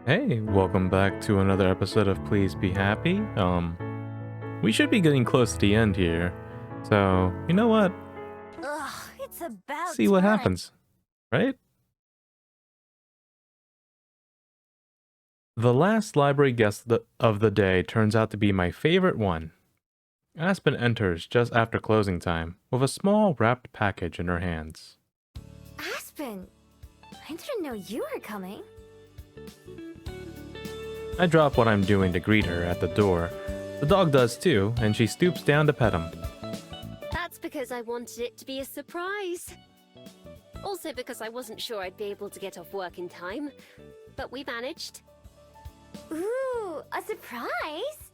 Hey, welcome back to another episode of Please Be Happy. We should be getting close to the end here. So, you know what? Ugh, it's about See what time. happens, right? The last library guest of the day turns out to be my favorite one. Aspen enters just after closing time with a small wrapped package in her hands. Aspen, I didn't know you were coming. I drop what I'm doing to greet her at the door. The dog does too, and she stoops down to pet him. That's because I wanted it to be a surprise. Also because I wasn't sure I'd be able to get off work in time. But we managed. Ooh, a surprise?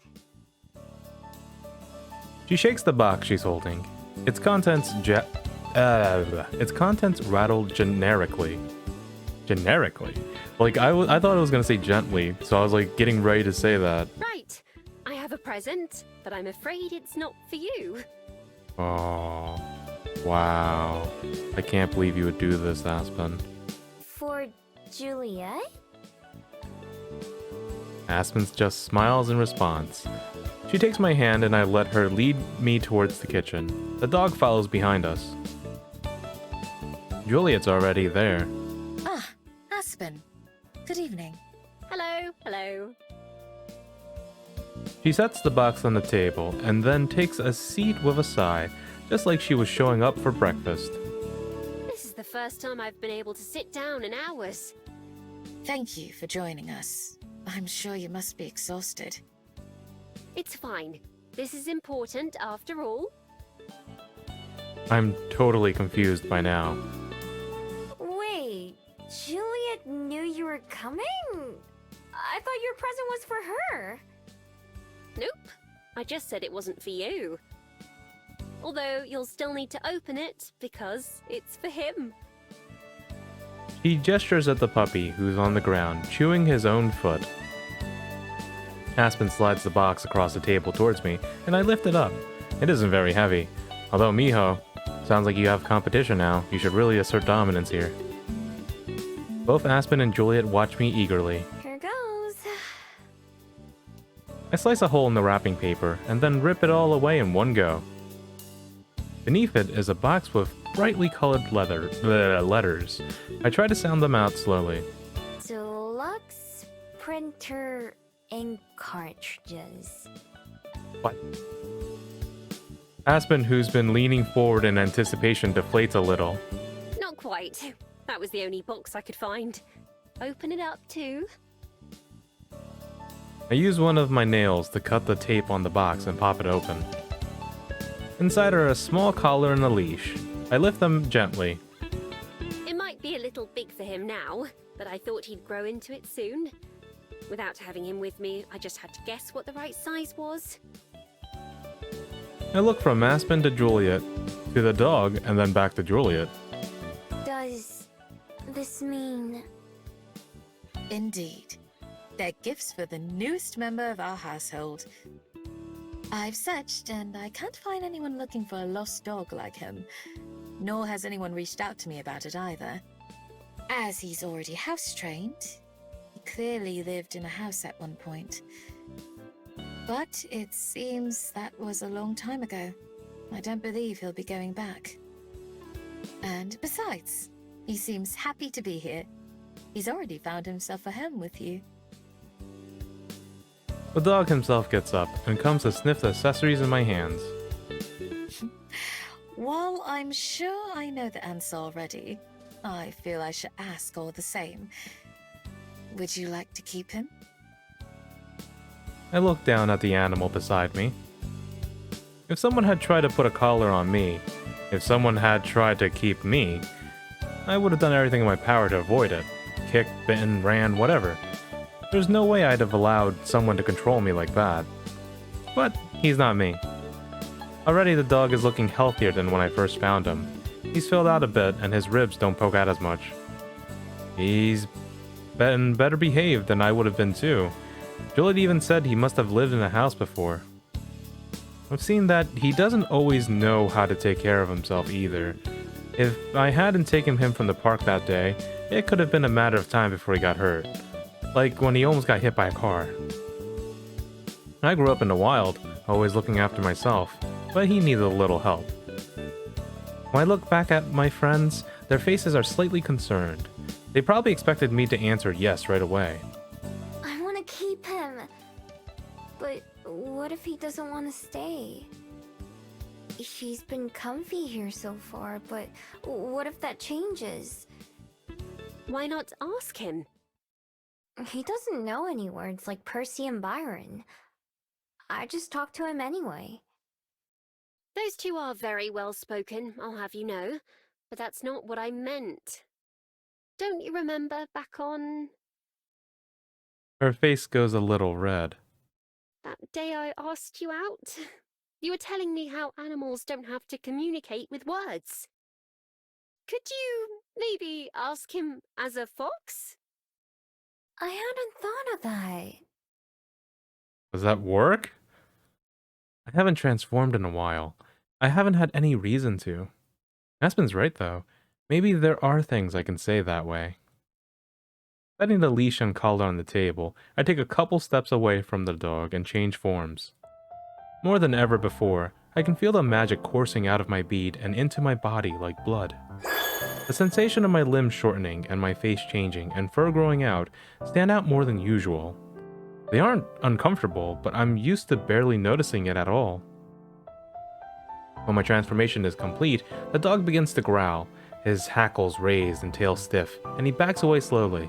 She shakes the box she's holding. Its contents rattle generically. Generically? Like, I thought it was gonna say gently, so I was like getting ready to say that. Right. I have a present, but I'm afraid it's not for you. Oh, wow. I can't believe you would do this, Aspen. For Juliet? Aspen just smiles in response. She takes my hand and I let her lead me towards the kitchen. The dog follows behind us. Juliet's already there. Ah, Aspen. Good evening. Hello. She sets the box on the table and then takes a seat with a sigh, just like she was showing up for breakfast. This is the first time I've been able to sit down in hours. Thank you for joining us. I'm sure you must be exhausted. It's fine. This is important after all. I'm totally confused by now. Wait, Juliet knew you were coming? I thought your present was for her. Nope. I just said it wasn't for you. Although you'll still need to open it because it's for him. He gestures at the puppy, who's on the ground, chewing his own foot. Aspen slides the box across the table towards me, and I lift it up. It isn't very heavy. Although, Miho, sounds like you have competition now. You should really assert dominance here. Both Aspen and Juliet watch me eagerly. Here goes. I slice a hole in the wrapping paper, and then rip it all away in one go. Beneath it is a box with brightly colored letters. I try to sound them out slowly. Deluxe printer ink cartridges. What? Aspen, who's been leaning forward in anticipation, deflates a little. Not quite. That was the only box I could find. Open it up too. I use one of my nails to cut the tape on the box and pop it open. Inside are a small collar and a leash. I lift them gently. It might be a little big for him now, but I thought he'd grow into it soon. Without having him with me, I just had to guess what the right size was. I look from Aspen to Juliet, to the dog, and then back to Juliet. Does this mean... Indeed. They're gifts for the newest member of our household. I've searched and I can't find anyone looking for a lost dog like him. Nor has anyone reached out to me about it either. As he's already house-trained, he clearly lived in a house at one point. But it seems that was a long time ago. I don't believe he'll be going back. And besides, he seems happy to be here. He's already found himself a home with you. The dog himself gets up and comes to sniff the accessories in my hands. While I'm sure I know the answer already, I feel I should ask all the same. Would you like to keep him? I look down at the animal beside me. If someone had tried to put a collar on me, if someone had tried to keep me, I would have done everything in my power to avoid it. Kicked, bitten, ran, whatever. There's no way I'd have allowed someone to control me like that. But he's not me. Already the dog is looking healthier than when I first found him. He's filled out a bit and his ribs don't poke out as much. He's been better behaved than I would have been too. Juliet even said he must have lived in a house before. I've seen that he doesn't always know how to take care of himself either. If I hadn't taken him from the park that day, it could have been a matter of time before he got hurt. Like when he almost got hit by a car. I grew up in the wild, always looking after myself, but he needed a little help. When I look back at my friends, their faces are slightly concerned. They probably expected me to answer yes right away. I want to keep him. But what if he doesn't want to stay? He's been comfy here so far, but what if that changes? Why not ask him? He doesn't know any words like Percy and Byron. I just talk to him anyway. Those two are very well spoken, I'll have you know, but that's not what I meant. Don't you remember back on Her face goes a little red. that day I asked you out? You were telling me how animals don't have to communicate with words. Could you maybe ask him as a fox? I hadn't thought of that. Does that work? I haven't transformed in a while. I haven't had any reason to. Aspen's right, though. Maybe there are things I can say that way. Setting the leash and collar on the table, I take a couple steps away from the dog and change forms. More than ever before, I can feel the magic coursing out of my bead and into my body like blood. The sensation of my limbs shortening and my face changing and fur growing out stand out more than usual. They aren't uncomfortable, but I'm used to barely noticing it at all. When my transformation is complete, the dog begins to growl, his hackles raised and tail stiff, and he backs away slowly.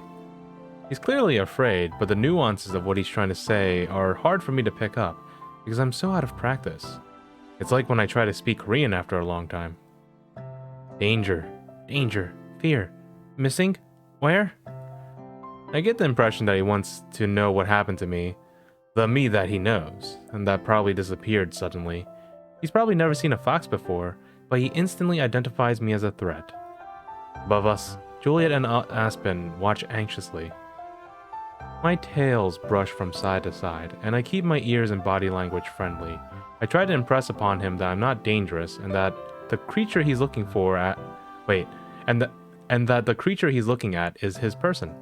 He's clearly afraid, but the nuances of what he's trying to say are hard for me to pick up, because I'm so out of practice. It's like when I try to speak Korean after a long time. Danger, danger, fear, missing, where? I get the impression that he wants to know what happened to me, the me that he knows, and that probably disappeared suddenly. He's probably never seen a fox before, but he instantly identifies me as a threat. Above us, Juliet and Aspen watch anxiously. My tails brush from side to side, and I keep my ears and body language friendly. I try to impress upon him that I'm not dangerous, and that the creature he's looking for at... and that the creature he's looking at is his person.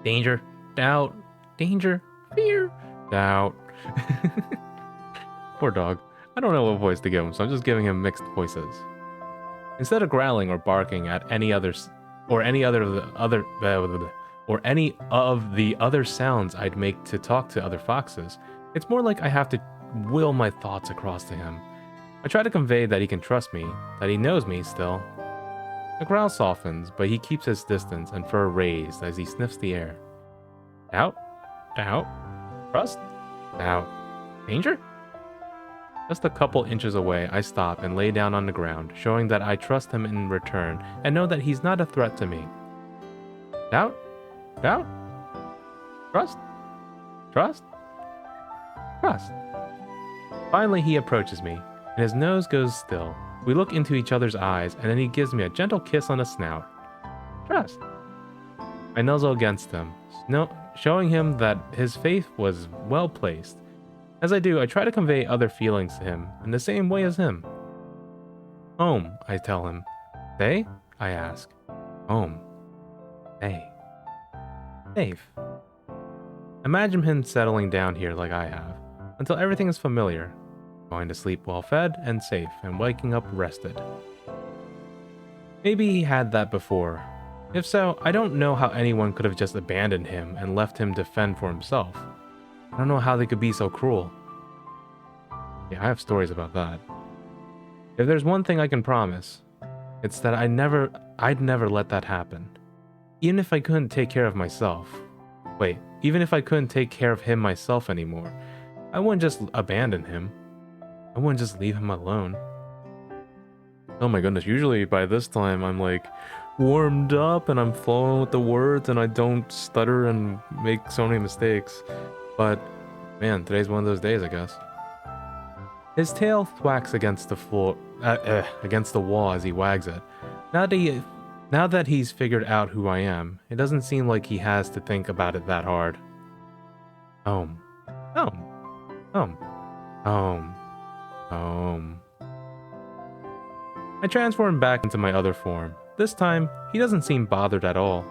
Danger, doubt, danger, fear, doubt. Poor dog. I don't know what voice to give him, so I'm just giving him mixed voices. Instead of growling or barking at any of the other sounds I'd make to talk to other foxes, it's more like I have to will my thoughts across to him. I try to convey that he can trust me, that he knows me still. The growl softens, but he keeps his distance and fur raised as he sniffs the air. Doubt? Doubt? Trust? Doubt? Danger? Just a couple inches away, I stop and lay down on the ground, showing that I trust him in return and know that he's not a threat to me. Doubt? Doubt? Trust? Trust? Trust? Finally, he approaches me, and his nose goes still. We look into each other's eyes, and then he gives me a gentle kiss on the snout. Trust. I nuzzle against him, showing him that his faith was well placed. As I do, I try to convey other feelings to him in the same way as him. Home, I tell him. They? I ask. Home. They. Safe. Imagine him settling down here like I have, until everything is familiar, going to sleep well fed and safe, and waking up rested. Maybe he had that before. If so, I don't know how anyone could have just abandoned him and left him to fend for himself. I don't know how they could be so cruel. Yeah, I have stories about that. If there's one thing I can promise, it's that I'd never let that happen. Even if I couldn't take care of myself. Wait, even if I couldn't take care of him myself anymore, I wouldn't just abandon him. I wouldn't just leave him alone. Oh my goodness, usually by this time I'm like warmed up and I'm flowing with the words and I don't stutter and make so many mistakes. But man, today's one of those days, I guess. His tail thwacks against the floor, against the wall as he wags it. Now that he's figured out who I am, it doesn't seem like he has to think about it that hard. Home. Home. Home. Home. Home. I transform back into my other form. This time, he doesn't seem bothered at all.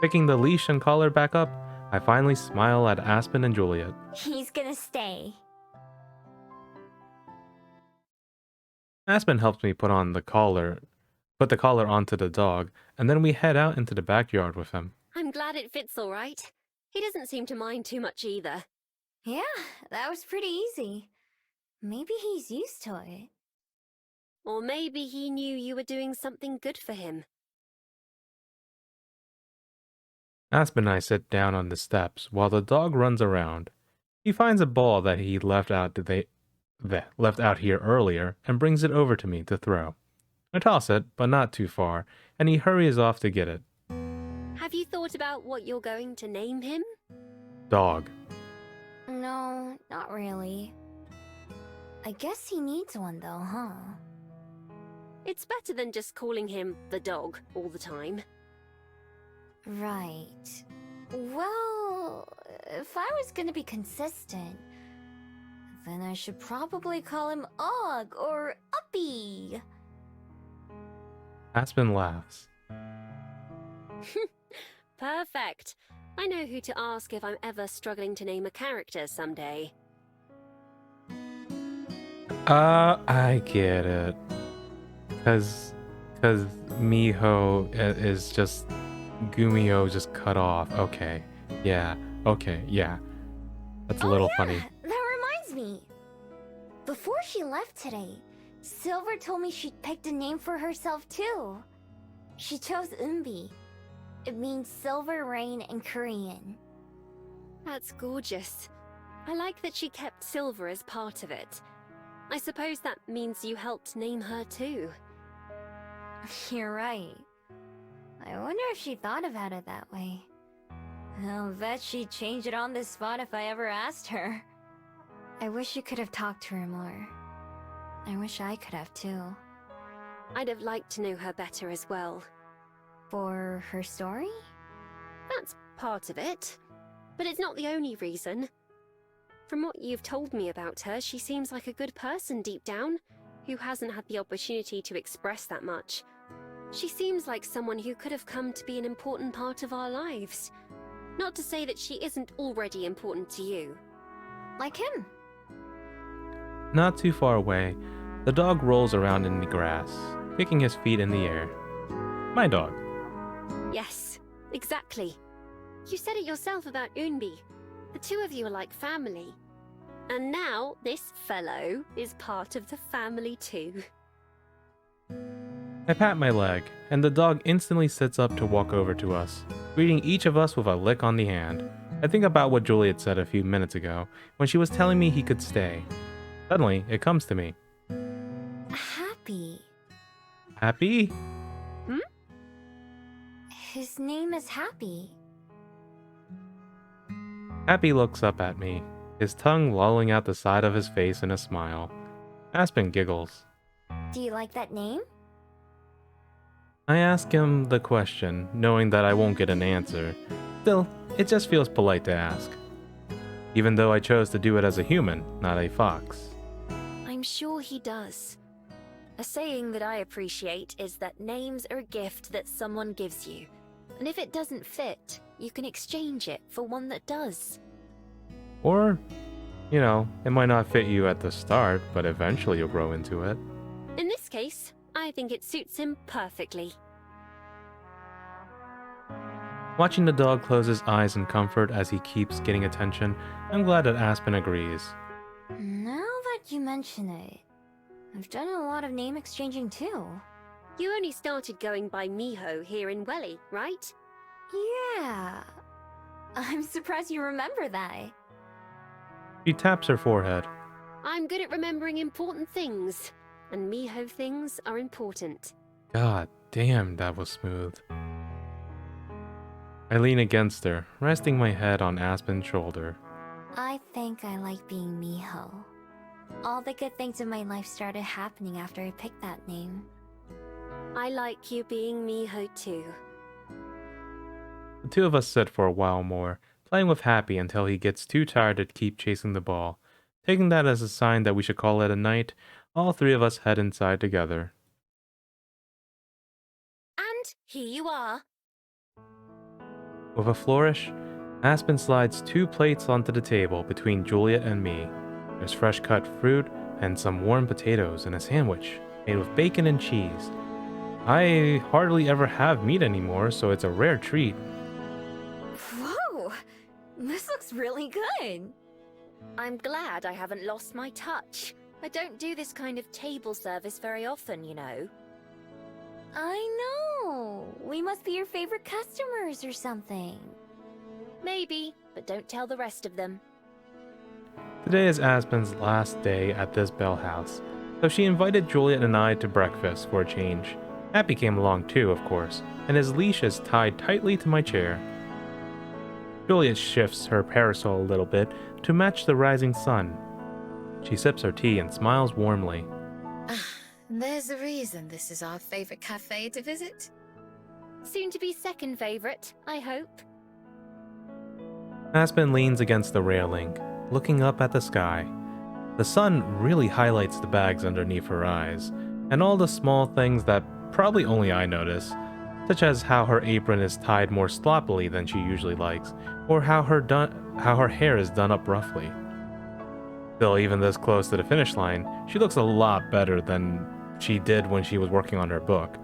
Picking the leash and collar back up, I finally smile at Aspen and Juliet. He's gonna stay. Aspen helps me put the collar onto the dog, and then we head out into the backyard with him. I'm glad it fits all right. He doesn't seem to mind too much either. Yeah, that was pretty easy. Maybe he's used to it. Or maybe he knew you were doing something good for him. Aspen and I sit down on the steps while the dog runs around. He finds a ball that he left out here earlier and brings it over to me to throw. I toss it, but not too far, and he hurries off to get it. Have you thought about what you're going to name him? Dog. No, not really. I guess he needs one though, huh? It's better than just calling him the dog all the time. Right. Well, if I was gonna be consistent, then I should probably call him Og or Uppy. Aspen laughs. Perfect. I know who to ask if I'm ever struggling to name a character someday. I get it. Cause Miho is just Gumio just cut off. Okay. Yeah. That's a little funny. That reminds me. Before she left today, Silver told me she'd picked a name for herself too. She chose Umbi. It means silver rain in Korean. That's gorgeous. I like that she kept silver as part of it. I suppose that means you helped name her too. You're right. I wonder if she thought about it that way. I'll bet she'd change it on the spot if I ever asked her. I wish you could have talked to her more. I wish I could have too. I'd have liked to know her better as well. For her story? That's part of it. But it's not the only reason. From what you've told me about her, she seems like a good person deep down, who hasn't had the opportunity to express that much. She seems like someone who could have come to be an important part of our lives. Not to say that she isn't already important to you. Like him. Not too far away, the dog rolls around in the grass, kicking his feet in the air. My dog. Yes, exactly. You said it yourself about Unbi. The two of you are like family. And now this fellow is part of the family too. I pat my leg, and the dog instantly sits up to walk over to us, greeting each of us with a lick on the hand. I think about what Juliet said a few minutes ago, when she was telling me he could stay. Suddenly, it comes to me. Happy. Happy? His name is Happy. Happy looks up at me, his tongue lolling out the side of his face in a smile. Aspen giggles. Do you like that name? I ask him the question, knowing that I won't get an answer. Still, it just feels polite to ask. Even though I chose to do it as a human, not a fox. I'm sure he does. A saying that I appreciate is that names are a gift that someone gives you. And if it doesn't fit, you can exchange it for one that does. Or, it might not fit you at the start, but eventually you'll grow into it. In this case, I think it suits him perfectly. Watching the dog close his eyes in comfort as he keeps getting attention, I'm glad that Aspen agrees. Now that you mention it, I've done a lot of name exchanging too. You only started going by Miho here in Welly, right? Yeah. I'm surprised you remember that. She taps her forehead. I'm good at remembering important things, and Miho things are important. God damn, that was smooth. I lean against her, resting my head on Aspen's shoulder. I think I like being Miho. All the good things in my life started happening after I picked that name. I like you being Miho too. The two of us sit for a while more, playing with Happy until he gets too tired to keep chasing the ball. Taking that as a sign that we should call it a night, all three of us head inside together. And here you are. With a flourish, Aspen slides 2 plates onto the table between Juliet and me. There's fresh cut fruit and some warm potatoes and a sandwich made with bacon and cheese. I hardly ever have meat anymore, so it's a rare treat. Whoa! This looks really good! I'm glad I haven't lost my touch. I don't do this kind of table service very often, you know. I know! We must be your favorite customers or something. Maybe, but don't tell the rest of them. Today is Aspen's last day at this Bell house, so she invited Juliet and I to breakfast for a change. Happy came along too, of course, and his leash is tied tightly to my chair. Juliet shifts her parasol a little bit to match the rising sun. She sips her tea and smiles warmly. There's a reason this is our favorite cafe to visit. Soon to be second favorite, I hope. Aspen leans against the railing, looking up at the sky. The sun really highlights the bags underneath her eyes, and all the small things that probably only I notice, such as how her apron is tied more sloppily than she usually likes, or how her hair is done up roughly. Still, even this close to the finish line, she looks a lot better than she did when she was working on her book,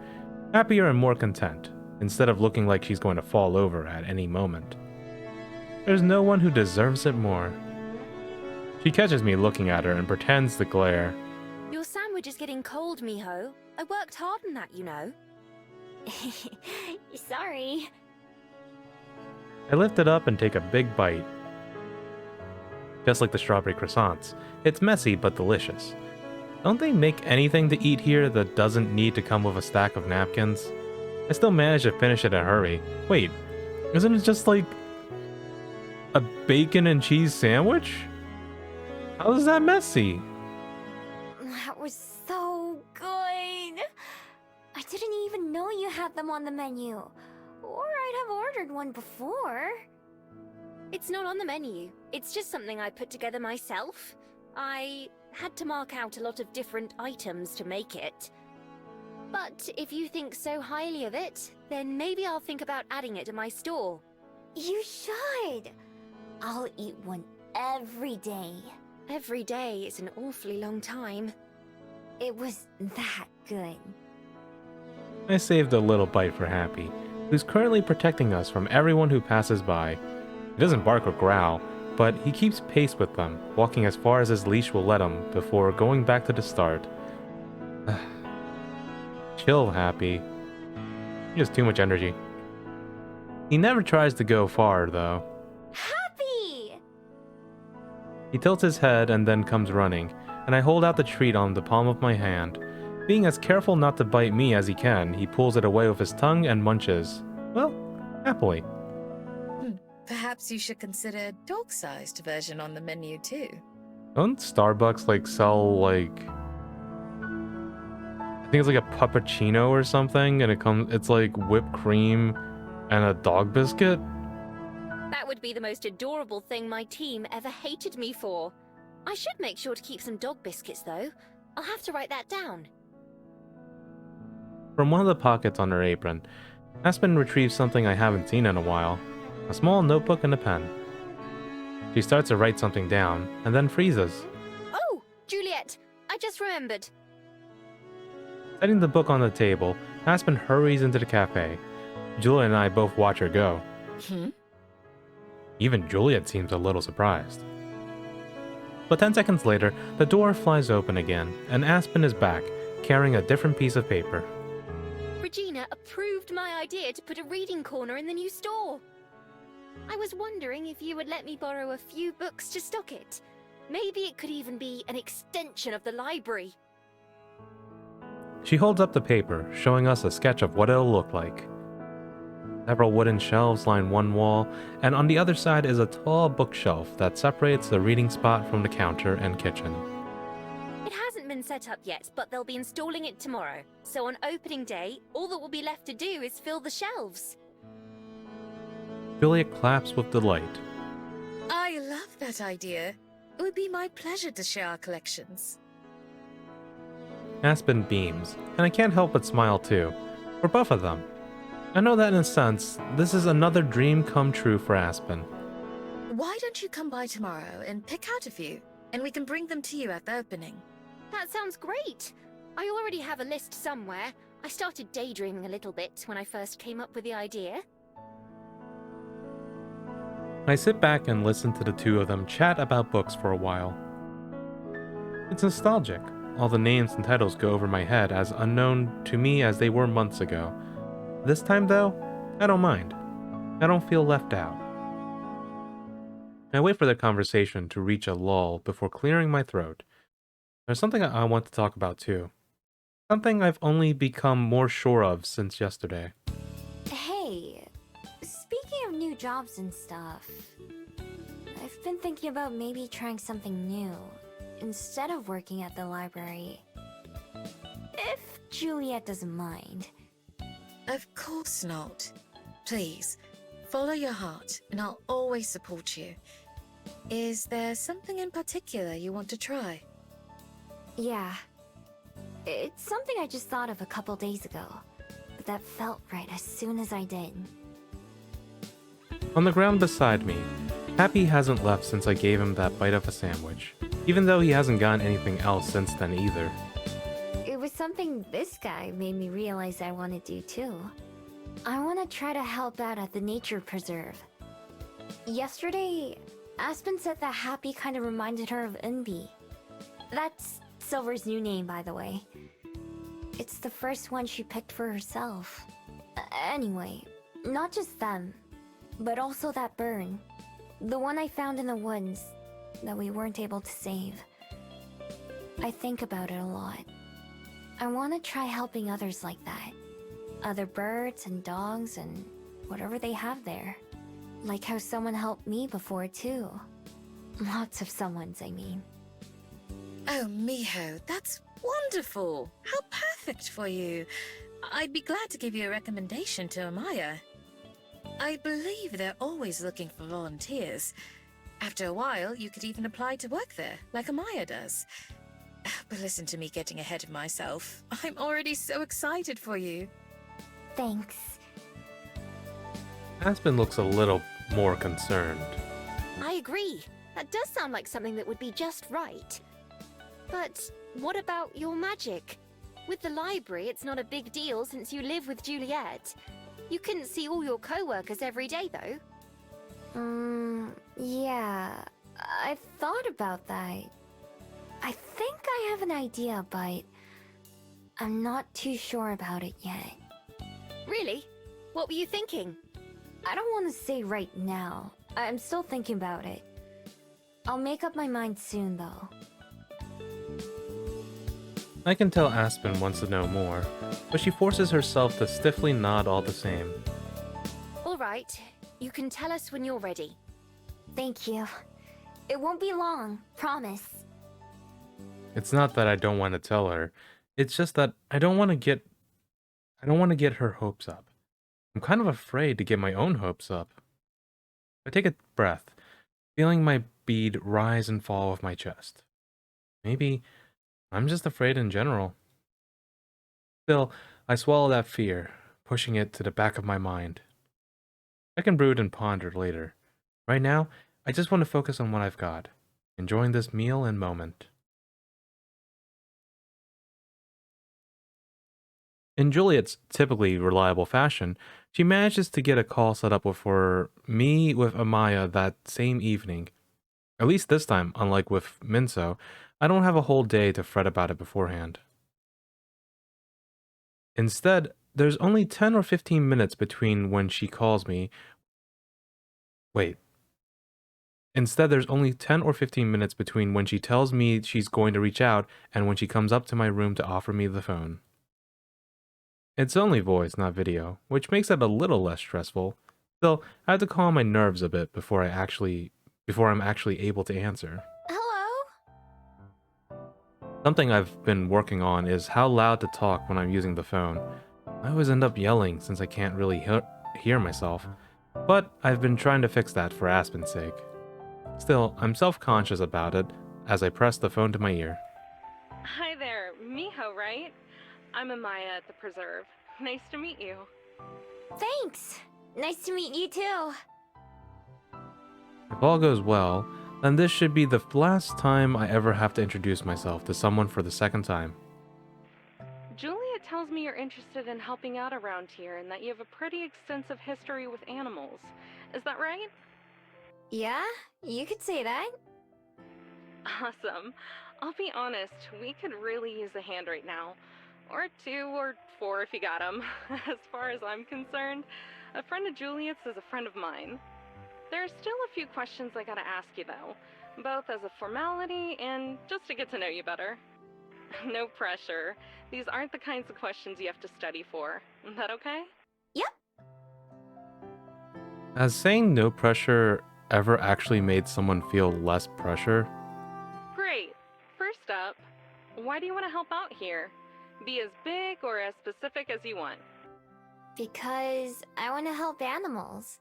happier and more content, instead of looking like she's going to fall over at any moment. There's no one who deserves it more. She catches me looking at her and pretends to glare. Your sandwich is getting cold, Miho. I worked hard on that, you know. Sorry. I lift it up and take a big bite. Just like the strawberry croissants, it's messy but delicious. Don't they make anything to eat here that doesn't need to come with a stack of napkins? I still managed to finish it in a hurry. Wait, isn't it just like a bacon and cheese sandwich? How is that messy? That was so good! I didn't even know you had them on the menu. Or I'd have ordered one before. It's not on the menu. It's just something I put together myself. I had to mark out a lot of different items to make it. But if you think so highly of it, then maybe I'll think about adding it to my store. You should! I'll eat one every day. Every day is an awfully long time. It was that good. I saved a little bite for Happy, who's currently protecting us from everyone who passes by. He doesn't bark or growl, but he keeps pace with them, walking as far as his leash will let him before going back to the start. Chill, Happy. He has too much energy. He never tries to go far, though. Happy! He tilts his head and then comes running, and I hold out the treat on the palm of my hand. Being as careful not to bite me as he can, he pulls it away with his tongue and munches. Well, happily. Perhaps you should consider a dog-sized version on the menu too. Don't Starbucks sell I think it's like a puppuccino or something, and it's like whipped cream and a dog biscuit? That would be the most adorable thing my team ever hated me for. I should make sure to keep some dog biscuits, though. I'll have to write that down. From one of the pockets on her apron, Aspen retrieves something I haven't seen in a while. A small notebook and a pen. She starts to write something down, and then freezes. Oh, Juliet, I just remembered. Setting the book on the table, Aspen hurries into the cafe. Juliet and I both watch her go. Even Juliet seems a little surprised. But 10 seconds later, the door flies open again, and Aspen is back, carrying a different piece of paper. Regina approved my idea to put a reading corner in the new store. I was wondering if you would let me borrow a few books to stock it. Maybe it could even be an extension of the library. She holds up the paper, showing us a sketch of what it'll look like. Several wooden shelves line one wall, and on the other side is a tall bookshelf that separates the reading spot from the counter and kitchen. It hasn't been set up yet, but they'll be installing it tomorrow. So on opening day, all that will be left to do is fill the shelves. Juliet claps with delight. I love that idea. It would be my pleasure to share our collections. Aspen beams, and I can't help but smile too, for both of them. I know that in a sense, this is another dream come true for Aspen. Why don't you come by tomorrow and pick out a few, and we can bring them to you at the opening? That sounds great. I already have a list somewhere. I started daydreaming a little bit when I first came up with the idea. I sit back and listen to the two of them chat about books for a while. It's nostalgic. All the names and titles go over my head as unknown to me as they were months ago. This time, though, I don't mind. I don't feel left out. I wait for the conversation to reach a lull before clearing my throat. There's something I want to talk about too. Something I've only become more sure of since yesterday. Hey, speaking of new jobs and stuff, I've been thinking about maybe trying something new instead of working at the library. If Juliet doesn't mind. Of course not. Please, follow your heart, and I'll always support you. Is there something in particular you want to try? Yeah. It's something I just thought of a couple days ago, but that felt right as soon as I did. On the ground beside me, Happy hasn't left since I gave him that bite of a sandwich, even though he hasn't gotten anything else since then either. It was something this guy made me realize I want to do too. I want to try to help out at the nature preserve. Yesterday, Aspen said that Happy kind of reminded her of Unbi. That's Silver's new name, by the way. It's the first one she picked for herself. Anyway, not just them, but also that bird. The one I found in the woods that we weren't able to save. I think about it a lot. I want to try helping others like that. Other birds and dogs and whatever they have there. Like how someone helped me before too. Lots of someones, I mean. Oh, Miho, that's wonderful! How perfect for you! I'd be glad to give you a recommendation to Amaya. I believe they're always looking for volunteers. After a while, you could even apply to work there, like Amaya does. But listen to me getting ahead of myself. I'm already so excited for you. Thanks. Aspen looks a little more concerned. I agree. That does sound like something that would be just right. But what about your magic? With the library, it's not a big deal since you live with Juliet. You couldn't see all your co-workers every day, though. Yeah. I've thought about that. I think I have an idea, but I'm not too sure about it yet. Really? What were you thinking? I don't want to say right now. I'm still thinking about it. I'll make up my mind soon, though. I can tell Aspen wants to know more, but she forces herself to stiffly nod all the same. All right. You can tell us when you're ready. Thank you. It won't be long, promise. It's not that I don't want to tell her. It's just that I don't want to get her hopes up. I'm kind of afraid to get my own hopes up. I take a breath, feeling my bead rise and fall off my chest. Maybe I'm just afraid in general. Still, I swallow that fear, pushing it to the back of my mind. I can brood and ponder later. Right now, I just want to focus on what I've got, enjoying this meal and moment. In Juliet's typically reliable fashion, she manages to get a call set up for me with Amaya that same evening. At least this time, unlike with Minso, I don't have a whole day to fret about it beforehand. Instead, there's only 10 or 15 minutes between when she calls me. Instead, there's only 10 or 15 minutes between when she tells me she's going to reach out and when she comes up to my room to offer me the phone. It's only voice, not video, which makes it a little less stressful. Still, I have to calm my nerves a bit before I'm actually able to answer. Hello? Something I've been working on is how loud to talk when I'm using the phone. I always end up yelling since I can't really hear myself, but I've been trying to fix that for Aspen's sake. Still, I'm self-conscious about it as I press the phone to my ear. Hi there, Miho, right? I'm Amaya at the Preserve. Nice to meet you. Thanks! Nice to meet you too. If all goes well, then this should be the last time I ever have to introduce myself to someone for the second time. Juliet tells me you're interested in helping out around here and that you have a pretty extensive history with animals. Is that right? Yeah, you could say that. Awesome. I'll be honest, we could really use a hand right now. Or two, or four if you got 'em. As far as I'm concerned, a friend of Juliet's is a friend of mine. There are still a few questions I gotta ask you though, both as a formality and just to get to know you better. No pressure. These aren't the kinds of questions you have to study for. Is that okay? Yep. Has saying no pressure ever actually made someone feel less pressure? Great. First up, why do you want to help out here? Be as big or as specific as you want. Because I want to help animals.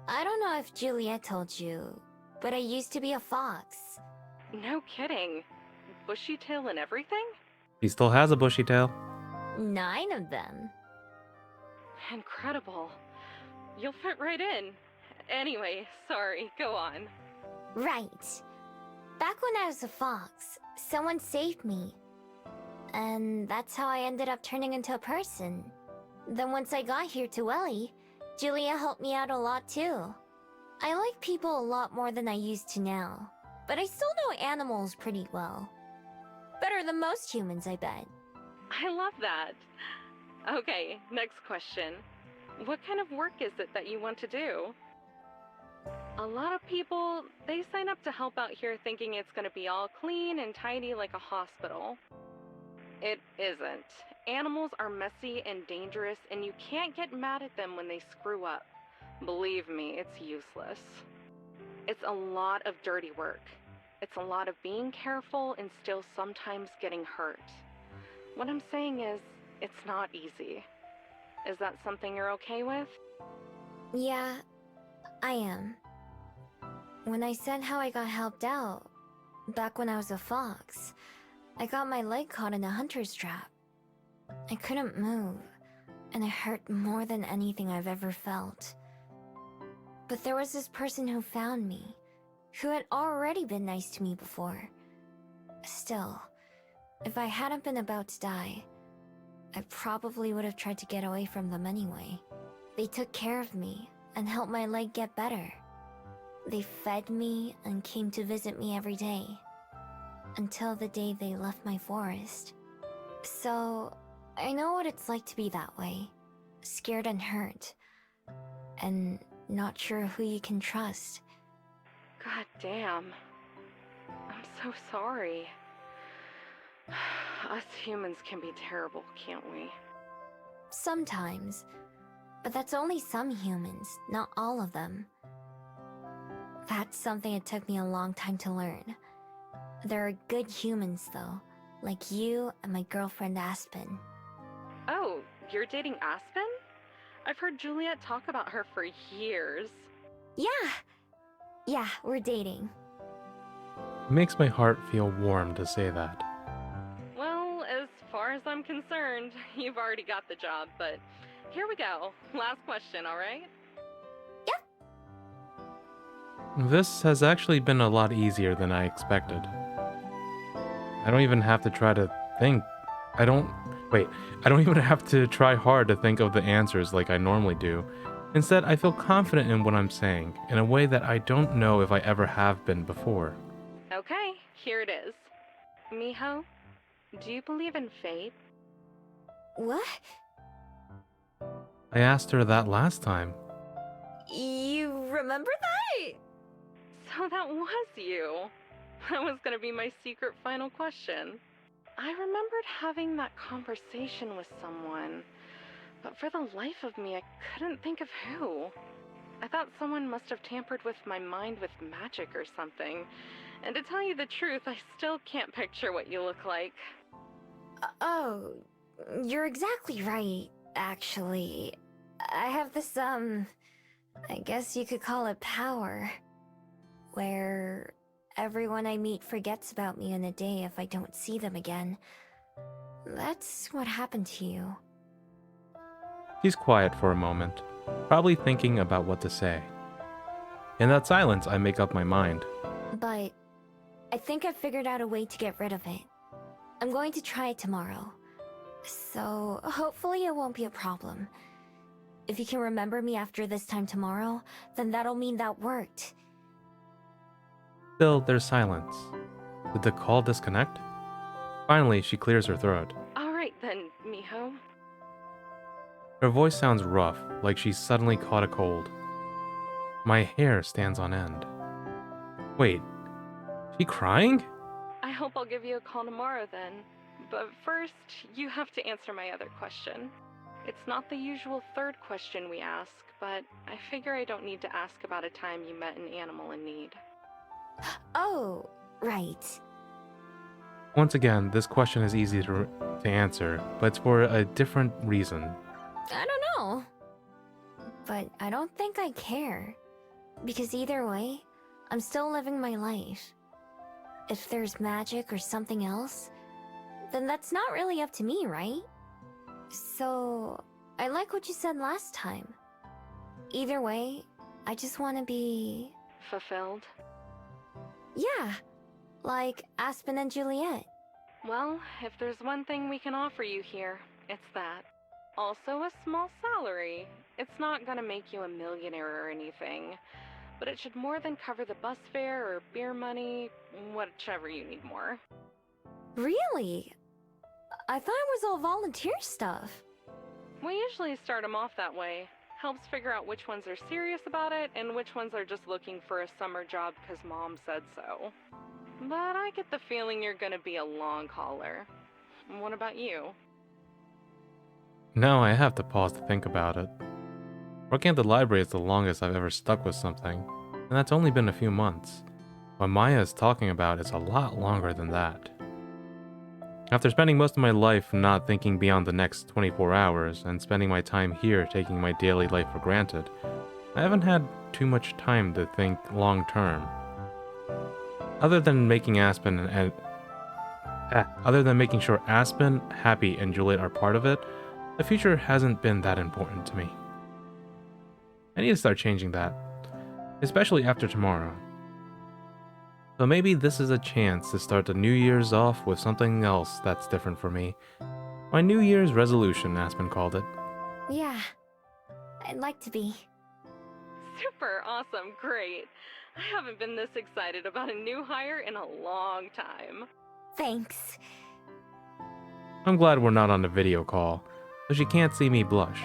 I don't know if Juliet told you, but I used to be a fox. No kidding. Bushy tail and everything? He still has a bushy tail. 9 of them. Incredible. You'll fit right in. Anyway, sorry, go on. Right. Back when I was a fox, someone saved me. And that's how I ended up turning into a person. Then once I got here to Welly, Julia helped me out a lot too. I like people a lot more than I used to now, but I still know animals pretty well. Better than most humans, I bet. I love that. Okay, next question. What kind of work is it that you want to do? A lot of people, they sign up to help out here thinking it's going to be all clean and tidy like a hospital. It isn't. Animals are messy and dangerous, and you can't get mad at them when they screw up. Believe me, it's useless. It's a lot of dirty work. It's a lot of being careful and still sometimes getting hurt. What I'm saying is, it's not easy. Is that something you're okay with? Yeah, I am. When I said how I got helped out, back when I was a fox, I got my leg caught in a hunter's trap. I couldn't move, and it hurt more than anything I've ever felt. But there was this person who found me, who had already been nice to me before. Still, if I hadn't been about to die, I probably would have tried to get away from them anyway. They took care of me and helped my leg get better. They fed me and came to visit me every day, until the day they left my forest. So, I know what it's like to be that way, scared and hurt, and not sure who you can trust. God damn. I'm so sorry. Us humans can be terrible, can't we? Sometimes, but that's only some humans, not all of them. That's something it took me a long time to learn. There are good humans, though, like you and my girlfriend Aspen. Oh, you're dating Aspen? I've heard Juliet talk about her for years. Yeah, we're dating. It makes my heart feel warm to say that. Well, as far as I'm concerned, you've already got the job, but here we go. Last question, alright? This has actually been a lot easier than I expected. I don't even have to try to think. I don't even have to try hard to think of the answers like I normally do. Instead, I feel confident in what I'm saying, in a way that I don't know if I ever have been before. Okay, here it is. Miho, do you believe in fate? What? I asked her that last time. You remember that? So that was you. That was gonna be my secret final question. I remembered having that conversation with someone, but for the life of me, I couldn't think of who. I thought someone must have tampered with my mind with magic or something. And to tell you the truth, I still can't picture what you look like. Oh, you're exactly right, actually. I have this, I guess you could call it power, where everyone I meet forgets about me in a day if I don't see them again. That's what happened to you. She's quiet for a moment, probably thinking about what to say. In that silence, I make up my mind. But I think I've figured out a way to get rid of it. I'm going to try it tomorrow. So hopefully it won't be a problem. If you can remember me after this time tomorrow, then that'll mean that worked. Still, there's silence. Did the call disconnect? Finally, she clears her throat. All right then, Miho. Her voice sounds rough, like she's suddenly caught a cold. My hair stands on end. Wait, she crying? I hope I'll give you a call tomorrow then. But first, you have to answer my other question. It's not the usual third question we ask, but I figure I don't need to ask about a time you met an animal in need. Oh, right. Once again, this question is easy to answer, but it's for a different reason. I don't know. But I don't think I care. Because either way, I'm still living my life. If there's magic or something else, then that's not really up to me, right? So, I like what you said last time. Either way, I just want to be... Fulfilled? Yeah, like Aspen and Juliet. Well, if there's one thing we can offer you here, it's that. Also a small salary. It's not gonna make you a millionaire or anything, but it should more than cover the bus fare or beer money, whichever you need more. Really? I thought it was all volunteer stuff. We usually start them off that way. Helps figure out which ones are serious about it and which ones are just looking for a summer job because mom said so. But I get the feeling you're gonna be a long hauler. What about you? Now I have to pause to think about it. Working at the library is the longest I've ever stuck with something, and that's only been a few months. What Maya is talking about is a lot longer than that. After spending most of my life not thinking beyond the next 24 hours and spending my time here taking my daily life for granted, I haven't had too much time to think long term. Other than making sure Aspen, Happy, and Juliet are part of it, the future hasn't been that important to me. I need to start changing that, especially after tomorrow. So maybe this is a chance to start the New Year's off with something else that's different for me. My New Year's resolution, Aspen called it. Yeah, I'd like to be. Super awesome, great. I haven't been this excited about a new hire in a long time. Thanks. I'm glad we're not on the video call, so she can't see me blush.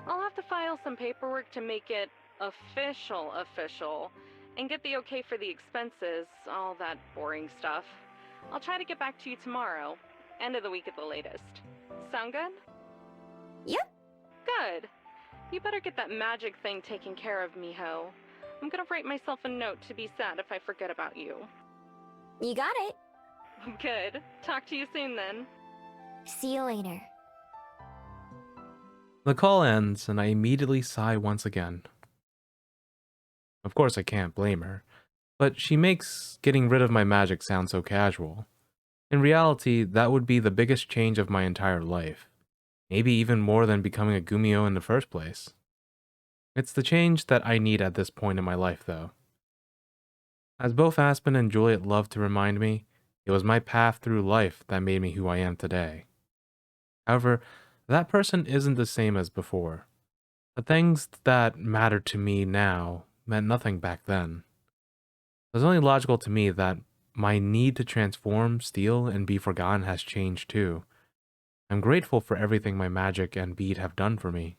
I'll have to file some paperwork to make it official, and get the okay for the expenses, all that boring stuff. I'll try to get back to you tomorrow, end of the week at the latest. Sound good? Yep. Good. You better get that magic thing taken care of, Miho. I'm gonna write myself a note to be sad if I forget about you. You got it. Good. Talk to you soon then. See you later. The call ends, and I immediately sigh once again. Of course, I can't blame her, but she makes getting rid of my magic sound so casual. In reality, that would be the biggest change of my entire life. Maybe even more than becoming a Gumio in the first place. It's the change that I need at this point in my life, though. As both Aspen and Juliet love to remind me, it was my path through life that made me who I am today. However, that person isn't the same as before. The things that matter to me now meant nothing back then. It was only logical to me that my need to transform, steal, and be forgotten has changed too. I'm grateful for everything my magic and bead have done for me.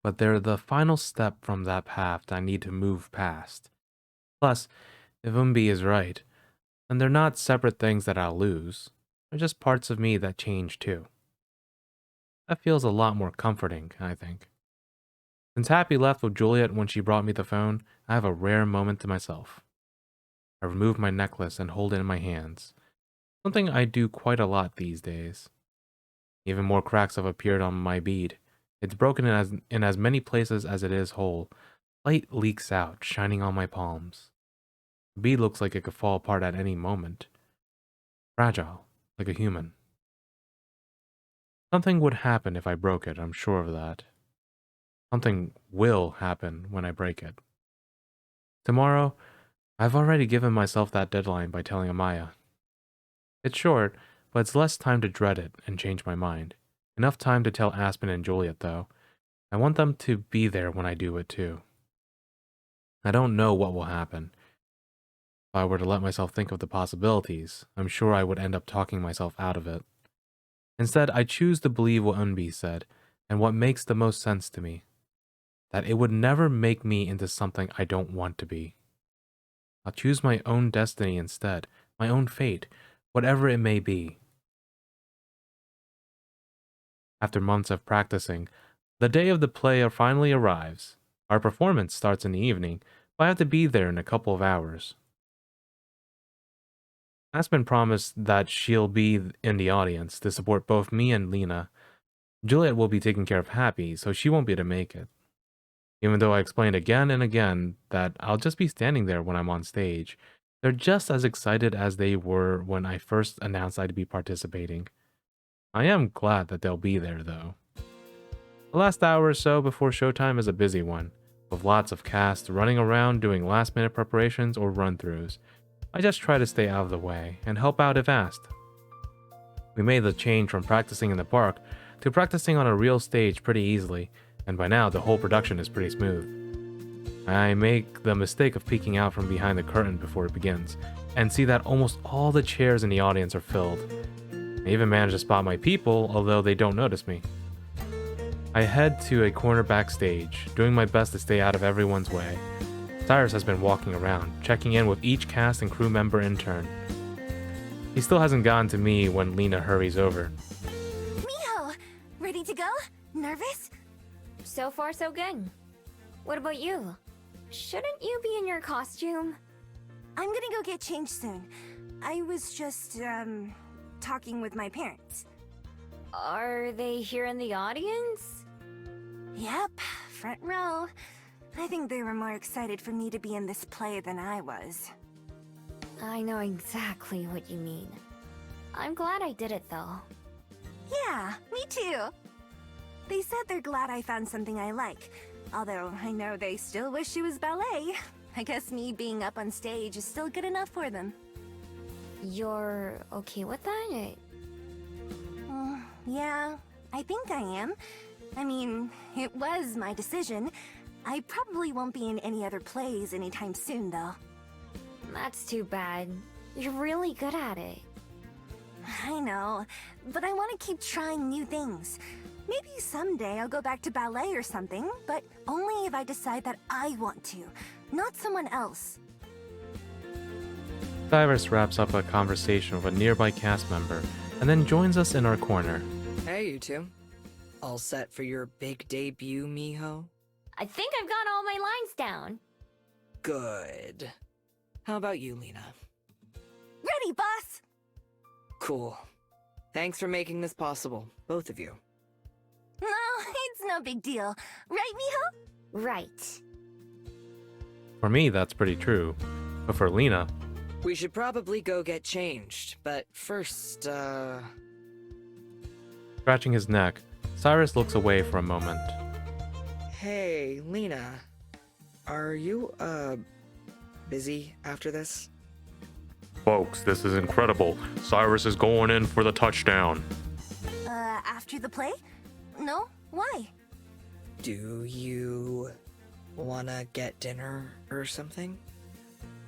But they're the final step from that path that I need to move past. Plus, if Umbi is right, then they're not separate things that I'll lose. They're just parts of me that change too. That feels a lot more comforting, I think. Since Happy left with Juliet when she brought me the phone, I have a rare moment to myself. I remove my necklace and hold it in my hands, something I do quite a lot these days. Even more cracks have appeared on my bead. It's broken in as many places as it is whole. Light leaks out, shining on my palms. The bead looks like it could fall apart at any moment. Fragile, like a human. Something would happen if I broke it, I'm sure of that. Something will happen when I break it. Tomorrow, I've already given myself that deadline by telling Amaya. It's short, but it's less time to dread it and change my mind. Enough time to tell Aspen and Juliet, though. I want them to be there when I do it, too. I don't know what will happen. If I were to let myself think of the possibilities, I'm sure I would end up talking myself out of it. Instead, I choose to believe what Unbi said, and what makes the most sense to me. That it would never make me into something I don't want to be. I'll choose my own destiny instead, my own fate, whatever it may be. After months of practicing, the day of the play finally arrives. Our performance starts in the evening, but I have to be there in a couple of hours. Aspen promised that she'll be in the audience to support both me and Lena. Juliet will be taking care of Happy, so she won't be able to make it. Even though I explained again and again that I'll just be standing there when I'm on stage, they're just as excited as they were when I first announced I'd be participating. I am glad that they'll be there, though. The last hour or so before showtime is a busy one, with lots of cast running around doing last-minute preparations or run-throughs. I just try to stay out of the way and help out if asked. We made the change from practicing in the park to practicing on a real stage pretty easily, and by now the whole production is pretty smooth. I make the mistake of peeking out from behind the curtain before it begins, and see that almost all the chairs in the audience are filled. I even manage to spot my people, although they don't notice me. I head to a corner backstage, doing my best to stay out of everyone's way. Cyrus has been walking around, checking in with each cast and crew member in turn. He still hasn't gotten to me when Lena hurries over. Miho! Ready to go? Nervous? So far, so good. What about you? Shouldn't you be in your costume? I'm gonna go get changed soon. I was just, talking with my parents. Are they here in the audience? Yep, front row. I think they were more excited for me to be in this play than I was. I know exactly what you mean. I'm glad I did it, though. Yeah, me too. They said they're glad I found something I like, although I know they still wish it was ballet. I guess me being up on stage is still good enough for them. You're okay with that? Yeah, I think I am. I mean, it was my decision. I probably won't be in any other plays anytime soon, though. That's too bad. You're really good at it. I know, but I want to keep trying new things. Maybe someday I'll go back to ballet or something, but only if I decide that I want to, not someone else. Cyrus wraps up a conversation with a nearby cast member, and then joins us in our corner. Hey, you two. All set for your big debut, Miho? I think I've got all my lines down. Good. How about you, Lena? Ready, boss! Cool. Thanks for making this possible, both of you. No, it's no big deal. Right, Miho? Right. For me, that's pretty true. But for Lena, We should probably go get changed, but first, scratching his neck, Cyrus looks away for a moment. Hey, Lena. Are you, busy after this? Folks, this is incredible. Cyrus is going in for the touchdown. After the play? No? Why? Do you wanna get dinner or something?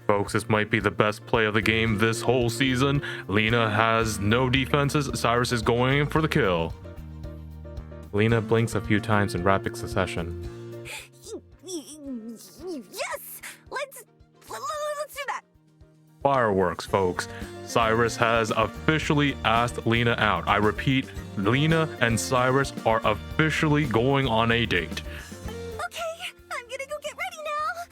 Folks, this might be the best play of the game this whole season. Lena has no defenses. Cyrus is going in for the kill. Lena blinks a few times in rapid succession. Yes! Let's do that! Fireworks, folks. Cyrus has officially asked Lena out. I repeat, Lena and Cyrus are officially going on a date. Okay, I'm gonna go get ready now!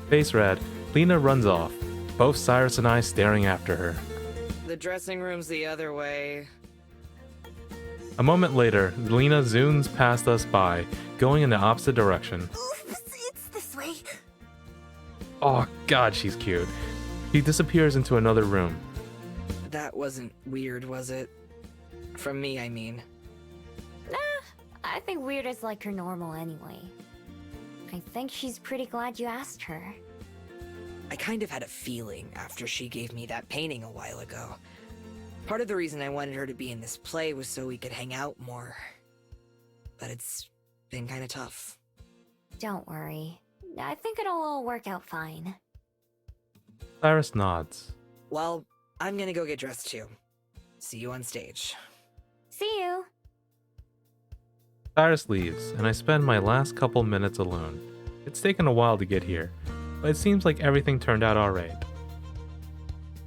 Face red, Lena runs off, both Cyrus and I staring after her. The dressing room's the other way. A moment later, Lena zooms past us by, going in the opposite direction. Oops, it's this way. Oh god, she's cute. She disappears into another room. That wasn't weird, was it? From me, I mean. Nah, I think weird is like her normal anyway. I think she's pretty glad you asked her. I kind of had a feeling after she gave me that painting a while ago. Part of the reason I wanted her to be in this play was so we could hang out more. But it's been kind of tough. Don't worry. I think it'll all work out fine. Cyrus nods. Well, I'm gonna go get dressed too. See you on stage. See you! Cyrus leaves, and I spend my last couple minutes alone. It's taken a while to get here, but it seems like everything turned out alright.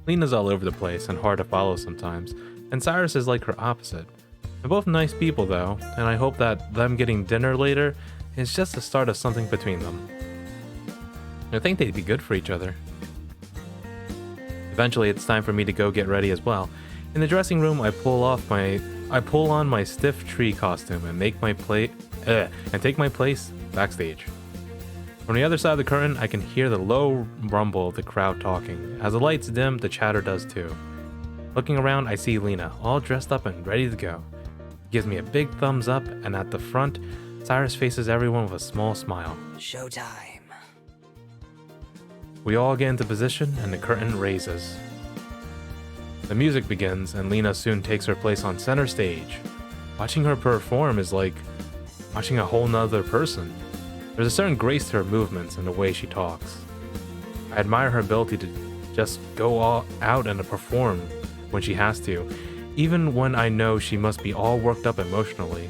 Lena's all over the place and hard to follow sometimes, and Cyrus is like her opposite. They're both nice people though, and I hope that them getting dinner later is just the start of something between them. I think they'd be good for each other. Eventually, it's time for me to go get ready as well. In the dressing room, I pull on my stiff tree costume and take my place backstage. From the other side of the curtain, I can hear the low rumble of the crowd talking. As the lights dim, the chatter does too. Looking around, I see Lena, all dressed up and ready to go. Gives me a big thumbs up, and at the front, Cyrus faces everyone with a small smile. Showtime. We all get into position, and the curtain raises. The music begins, and Lena soon takes her place on center stage. Watching her perform is like watching a whole nother person. There's a certain grace to her movements and the way she talks. I admire her ability to just go all out and to perform when she has to, even when I know she must be all worked up emotionally.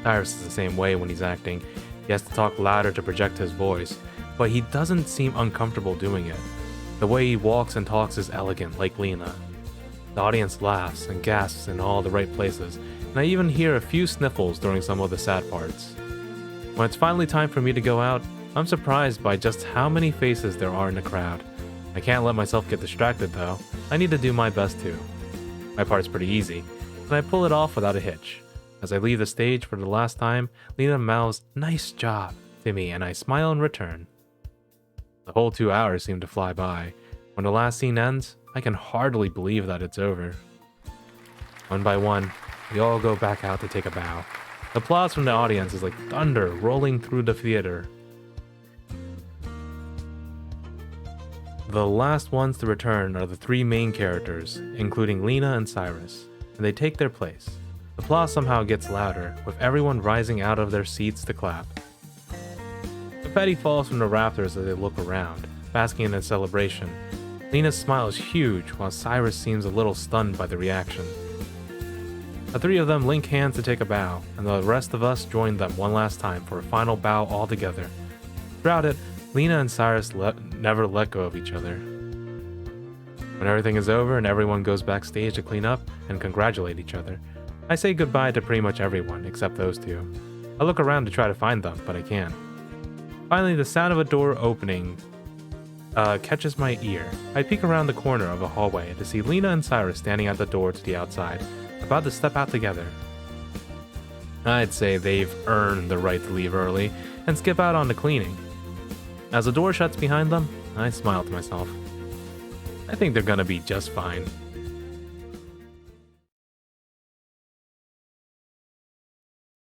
Cyrus is the same way when he's acting. He has to talk louder to project his voice, but he doesn't seem uncomfortable doing it. The way he walks and talks is elegant, like Lena. The audience laughs and gasps in all the right places, and I even hear a few sniffles during some of the sad parts. When it's finally time for me to go out, I'm surprised by just how many faces there are in the crowd. I can't let myself get distracted though. I need to do my best too. My part's pretty easy, and I pull it off without a hitch. As I leave the stage for the last time, Lena mouths, "Nice job," to me, and I smile in return. The whole 2 hours seem to fly by. When the last scene ends, I can hardly believe that it's over. One by one, we all go back out to take a bow. The applause from the audience is like thunder rolling through the theater. The last ones to return are the three main characters, including Lena and Cyrus, and they take their place. The applause somehow gets louder, with everyone rising out of their seats to clap. Confetti falls from the rafters as they look around, basking in a celebration. Lena's smile is huge, while Cyrus seems a little stunned by the reaction. The three of them link hands to take a bow, and the rest of us join them one last time for a final bow all together. Throughout it, Lena and Cyrus never let go of each other. When everything is over and everyone goes backstage to clean up and congratulate each other, I say goodbye to pretty much everyone except those two. I look around to try to find them, but I can't. Finally, the sound of a door opening catches my ear. I peek around the corner of a hallway to see Lena and Cyrus standing at the door to the outside, about to step out together. I'd say they've earned the right to leave early and skip out on the cleaning. As the door shuts behind them, I smile to myself. I think they're gonna be just fine.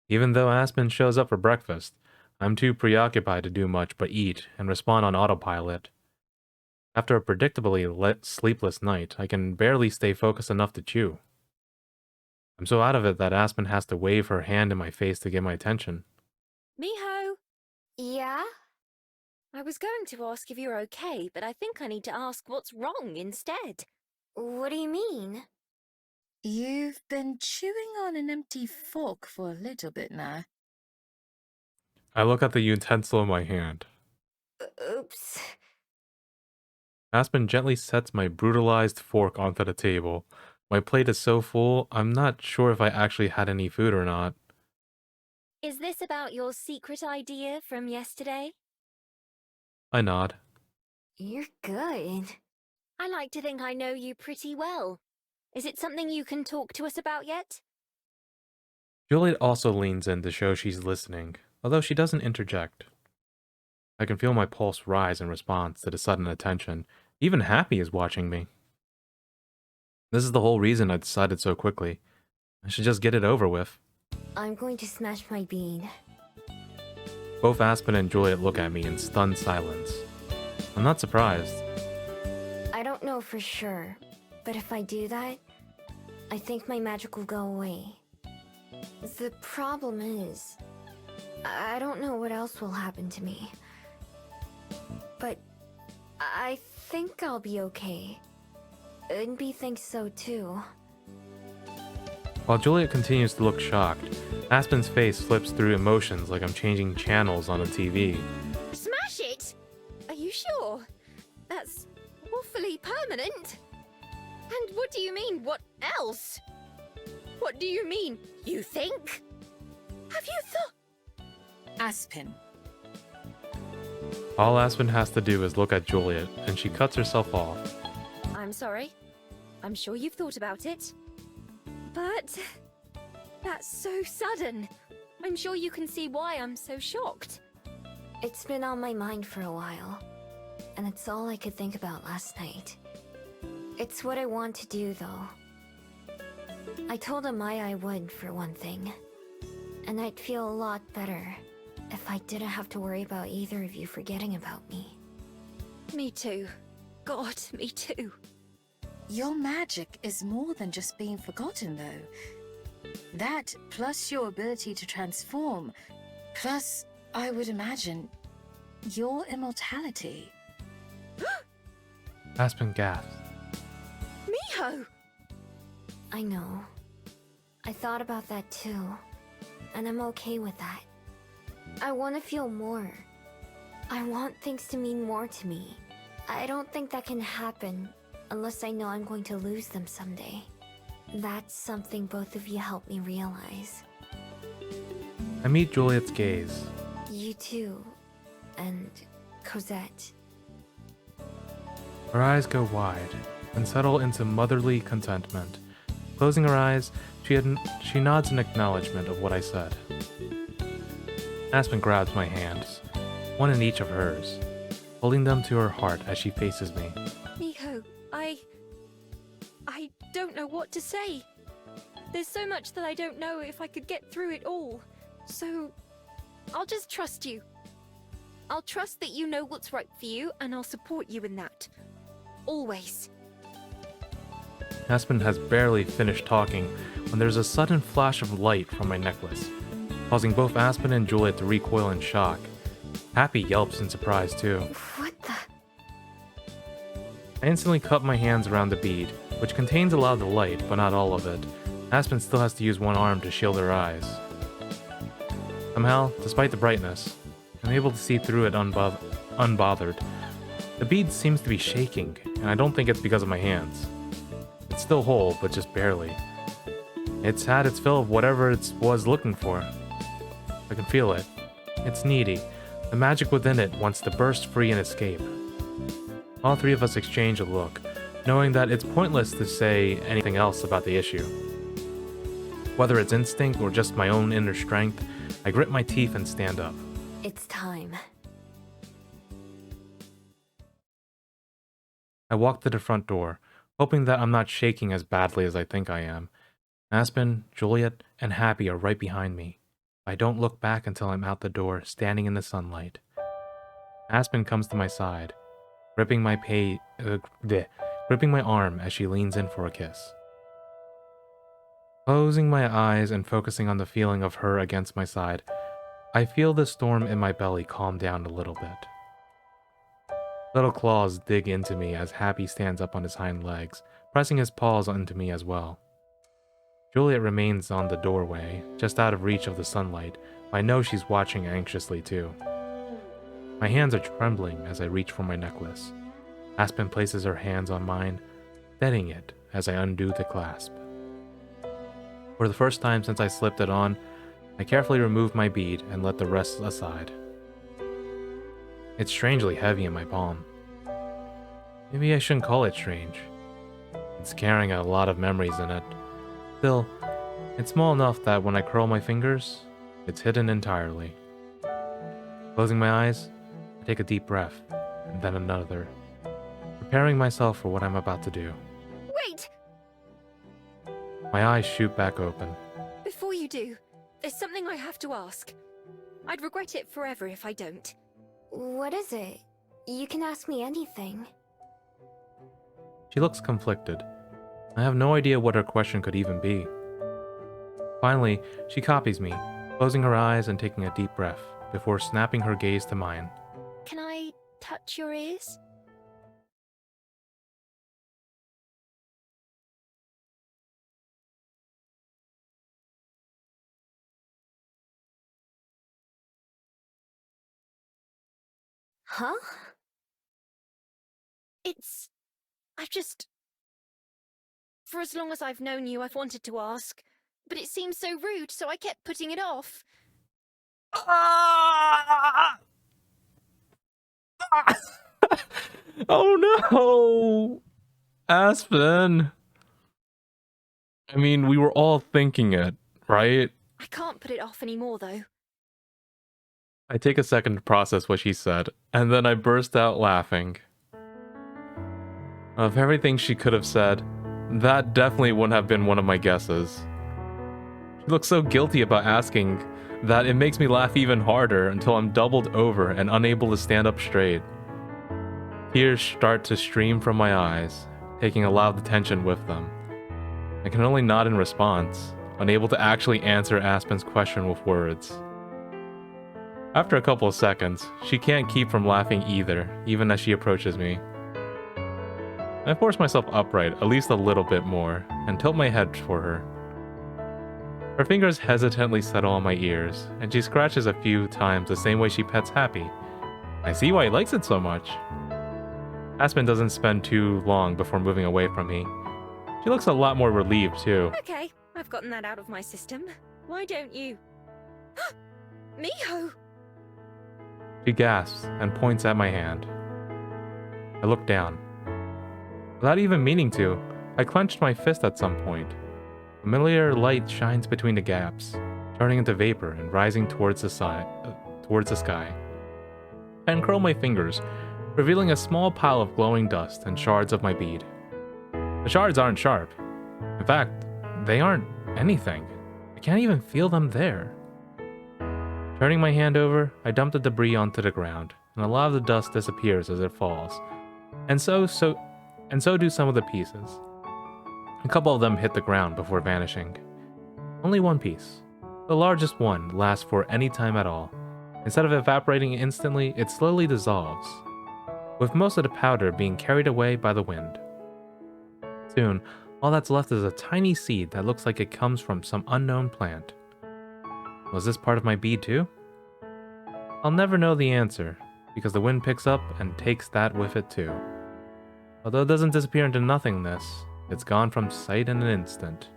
Even though Aspen shows up for breakfast, I'm too preoccupied to do much but eat and respond on autopilot. After a predictably sleepless night, I can barely stay focused enough to chew. I'm so out of it that Aspen has to wave her hand in my face to get my attention. Miho, Yeah? I was going to ask if you're okay, but I think I need to ask what's wrong instead. What do you mean? You've been chewing on an empty fork for a little bit now. I look at the utensil in my hand. Oops. Aspen gently sets my brutalized fork onto the table. My plate is so full, I'm not sure if I actually had any food or not. Is this about your secret idea from yesterday? I nod. You're good. I like to think I know you pretty well. Is it something you can talk to us about yet? Juliet also leans in to show she's listening, although she doesn't interject. I can feel my pulse rise in response to the sudden attention. Even Happy is watching me. This is the whole reason I decided so quickly. I should just get it over with. I'm going to smash my bean. Both Aspen and Juliet look at me in stunned silence. I'm not surprised. I don't know for sure, but if I do that, I think my magic will go away. The problem is, I don't know what else will happen to me. But I think I'll be okay. Unbi thinks so too. While Juliet continues to look shocked, Aspen's face flips through emotions like I'm changing channels on a TV. Smash it? Are you sure? That's awfully permanent. And what do you mean, what else? What do you mean, you think? Have you thought? Aspen. All Aspen has to do is look at Juliet, and she cuts herself off. I'm sorry. I'm sure you've thought about it. But that's so sudden. I'm sure you can see why I'm so shocked. It's been on my mind for a while, and it's all I could think about last night. It's what I want to do, though. I told Amaya I would, for one thing. And I'd feel a lot better if I didn't have to worry about either of you forgetting about me. Me too. God, me too. Your magic is more than just being forgotten, though. That, plus your ability to transform, plus, I would imagine, your immortality. Aspen gasps. Miho! I know. I thought about that too, and I'm okay with that. I want to feel more. I want things to mean more to me. I don't think that can happen unless I know I'm going to lose them someday. That's something both of you helped me realize. I meet Juliet's gaze. You too, and Cosette. Her eyes go wide and settle into motherly contentment. Closing her eyes, she nods in acknowledgement of what I said. Aspen grabs my hands, one in each of hers, holding them to her heart as she faces me. Miho, I don't know what to say. There's so much that I don't know if I could get through it all. So, I'll just trust you. I'll trust that you know what's right for you, and I'll support you in that. Always. Aspen has barely finished talking when there's a sudden flash of light from my necklace, causing both Aspen and Juliet to recoil in shock. Happy yelps in surprise too. What the? I instantly cut my hands around the bead, which contains a lot of the light, but not all of it. Aspen still has to use one arm to shield her eyes. Somehow, despite the brightness, I'm able to see through it unbothered. The bead seems to be shaking, and I don't think it's because of my hands. It's still whole, but just barely. It's had its fill of whatever it was looking for. I can feel it. It's needy. The magic within it wants to burst free and escape. All three of us exchange a look, knowing that it's pointless to say anything else about the issue. Whether it's instinct or just my own inner strength, I grit my teeth and stand up. It's time. I walk to the front door, hoping that I'm not shaking as badly as I think I am. Aspen, Juliet, and Happy are right behind me. I don't look back until I'm out the door, standing in the sunlight. Aspen comes to my side, gripping my arm as she leans in for a kiss. Closing my eyes and focusing on the feeling of her against my side, I feel the storm in my belly calm down a little bit. Little claws dig into me as Happy stands up on his hind legs, pressing his paws into me as well. Juliet remains on the doorway, just out of reach of the sunlight, but I know she's watching anxiously too. My hands are trembling as I reach for my necklace. Aspen places her hands on mine, steadying it as I undo the clasp. For the first time since I slipped it on, I carefully remove my bead and let the rest aside. It's strangely heavy in my palm. Maybe I shouldn't call it strange. It's carrying a lot of memories in it. Still, it's small enough that when I curl my fingers, it's hidden entirely. Closing my eyes, I take a deep breath, and then another, preparing myself for what I'm about to do. Wait! My eyes shoot back open. Before you do, there's something I have to ask. I'd regret it forever if I don't. What is it? You can ask me anything. She looks conflicted. I have no idea what her question could even be. Finally, she copies me, closing her eyes and taking a deep breath before snapping her gaze to mine. Can I touch your ears? Huh? I've just... For as long as I've known you, I've wanted to ask. But it seems so rude, so I kept putting it off. Oh no! Aspen! I mean, we were all thinking it, right? I can't put it off anymore, though. I take a second to process what she said, and then I burst out laughing. Of everything she could have said, that definitely wouldn't have been one of my guesses. She looks so guilty about asking that it makes me laugh even harder until I'm doubled over and unable to stand up straight. Tears start to stream from my eyes, taking a lot of the tension with them. I can only nod in response, unable to actually answer Aspen's question with words. After a couple of seconds, she can't keep from laughing either, even as she approaches me. I force myself upright at least a little bit more, and tilt my head for her. Her fingers hesitantly settle on my ears, and she scratches a few times the same way she pets Happy. I see why he likes it so much. Aspen doesn't spend too long before moving away from me. She looks a lot more relieved too. Okay, I've gotten that out of my system. Why don't you... Miho! She gasps and points at my hand. I look down. Without even meaning to, I clenched my fist at some point. Familiar light shines between the gaps, turning into vapor and rising towards the sky. I uncurl my fingers, revealing a small pile of glowing dust and shards of my bead. The shards aren't sharp. In fact, they aren't anything. I can't even feel them there. Turning my hand over, I dump the debris onto the ground, and a lot of the dust disappears as it falls. And so do some of the pieces. A couple of them hit the ground before vanishing. Only one piece. The largest one lasts for any time at all. Instead of evaporating instantly, it slowly dissolves, with most of the powder being carried away by the wind. Soon, all that's left is a tiny seed that looks like it comes from some unknown plant. Was this part of my bead too? I'll never know the answer, because the wind picks up and takes that with it too. Although it doesn't disappear into nothingness, it's gone from sight in an instant.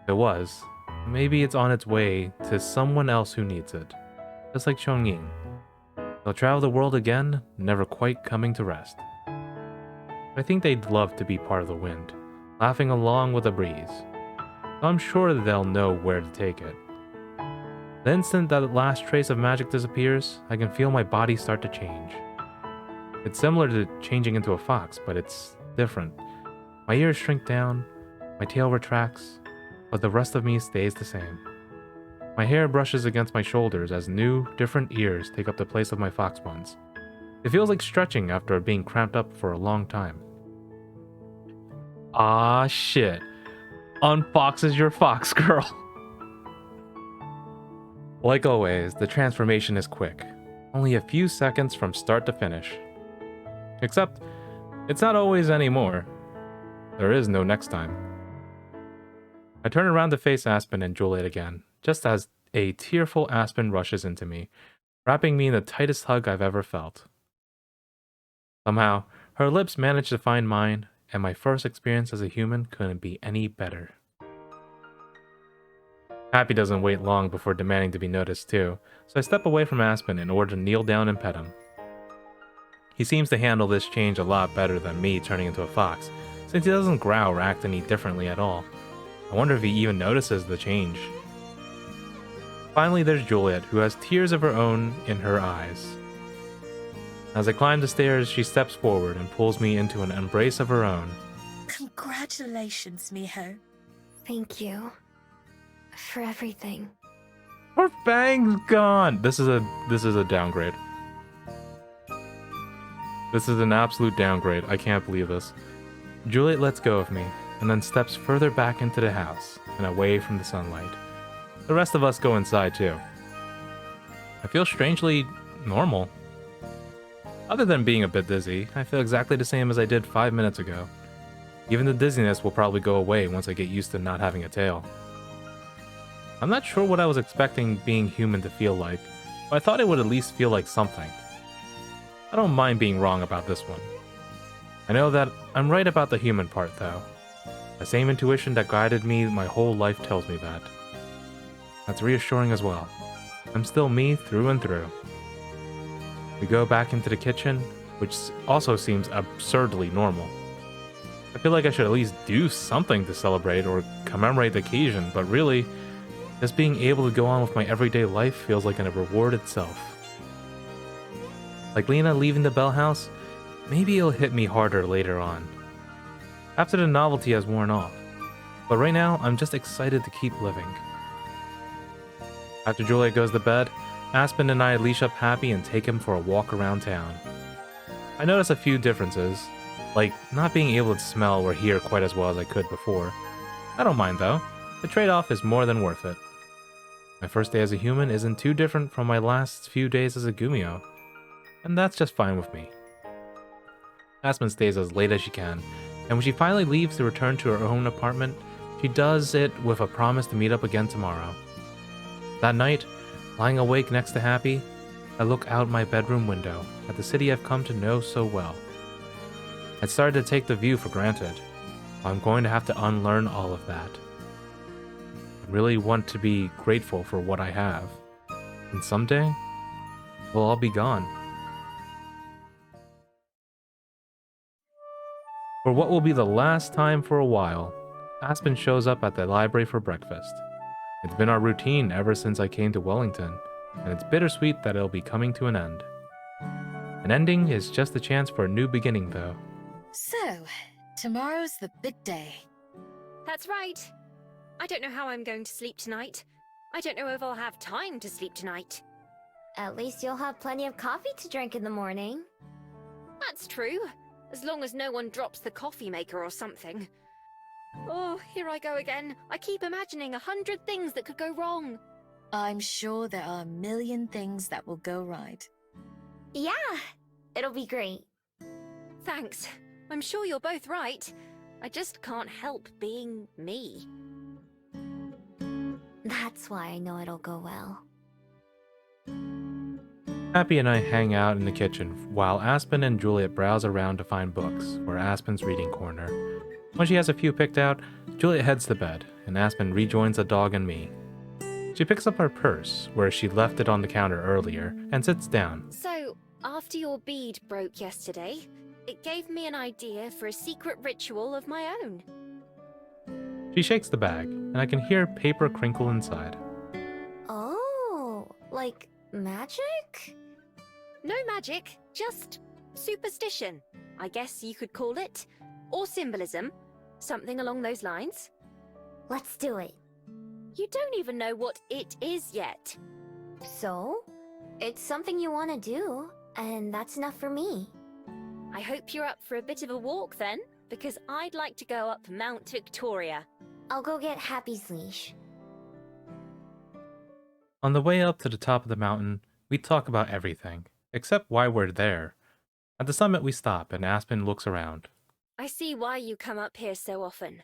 If it was, maybe it's on its way to someone else who needs it. Just like Chongying. They'll travel the world again, never quite coming to rest. I think they'd love to be part of the wind, laughing along with the breeze. So I'm sure they'll know where to take it. The instant that the last trace of magic disappears, I can feel my body start to change. It's similar to changing into a fox, but it's different. My ears shrink down, my tail retracts, but the rest of me stays the same. My hair brushes against my shoulders as new, different ears take up the place of my fox ones. It feels like stretching after being cramped up for a long time. Ah shit. Unfoxes your fox, girl. Like always, the transformation is quick. Only a few seconds from start to finish. Except, it's not always anymore. There is no next time. I turn around to face Aspen and Juliet again, just as a tearful Aspen rushes into me, wrapping me in the tightest hug I've ever felt. Somehow, her lips manage to find mine, and my first experience as a human couldn't be any better. Happy doesn't wait long before demanding to be noticed too, so I step away from Aspen in order to kneel down and pet him. He seems to handle this change a lot better than me turning into a fox, since he doesn't growl or act any differently at all. I wonder if he even notices the change. Finally, there's Juliet, who has tears of her own in her eyes. As I climb the stairs, she steps forward and pulls me into an embrace of her own. Congratulations, Miho. Thank you. For everything. Her fang's gone. This is a downgrade. This is an absolute downgrade. I can't believe this. Juliet lets go of me and then steps further back into the house and away from the sunlight. The rest of us go inside too. I feel strangely normal. Other than being a bit dizzy, I feel exactly the same as I did 5 minutes ago. Even the dizziness will probably go away once I get used to not having a tail. I'm not sure what I was expecting being human to feel like, but I thought it would at least feel like something. I don't mind being wrong about this one. I know that I'm right about the human part, though. The same intuition that guided me my whole life tells me that. That's reassuring as well. I'm still me through and through. We go back into the kitchen, which also seems absurdly normal. I feel like I should at least do something to celebrate or commemorate the occasion, but really, just being able to go on with my everyday life feels like a reward itself. Like Lena leaving the Bell House, maybe it'll hit me harder later on, after the novelty has worn off. But right now, I'm just excited to keep living. After Juliet goes to bed, Aspen and I leash up Happy and take him for a walk around town. I notice a few differences, like not being able to smell or hear quite as well as I could before. I don't mind though, the trade-off is more than worth it. My first day as a human isn't too different from my last few days as a Gumio, and that's just fine with me. Aspen stays as late as she can, and when she finally leaves to return to her own apartment, she does it with a promise to meet up again tomorrow. That night, lying awake next to Happy, I look out my bedroom window at the city I've come to know so well. I'd started to take the view for granted. I'm going to have to unlearn all of that. I really want to be grateful for what I have, and someday, it'll all be gone. For what will be the last time for a while, Aspen shows up at the library for breakfast. It's been our routine ever since I came to Wellington, and it's bittersweet that it'll be coming to an end. An ending is just a chance for a new beginning, though. So, tomorrow's the big day. That's right. I don't know how I'm going to sleep tonight. I don't know if I'll have time to sleep tonight. At least you'll have plenty of coffee to drink in the morning. That's true, as long as no one drops the coffee maker or something. Oh, here I go again. I keep imagining 100 things that could go wrong. I'm sure there are a million things that will go right. Yeah, it'll be great. Thanks. I'm sure you're both right. I just can't help being me. That's why I know it'll go well. Happy and I hang out in the kitchen while Aspen and Juliet browse around to find books for Aspen's reading corner. When she has a few picked out, Juliet heads to bed, and Aspen rejoins the dog and me. She picks up her purse, where she left it on the counter earlier, and sits down. So, after your bead broke yesterday, it gave me an idea for a secret ritual of my own. She shakes the bag, and I can hear paper crinkle inside. Oh, like magic? No magic, just superstition, I guess you could call it. Or symbolism, something along those lines. Let's do it. You don't even know what it is yet. So? It's something you want to do, and that's enough for me. I hope you're up for a bit of a walk then, because I'd like to go up Mount Victoria. I'll go get Happy's leash. On the way up to the top of the mountain, we talk about everything, except why we're there. At the summit we stop, and Aspen looks around. I see why you come up here so often.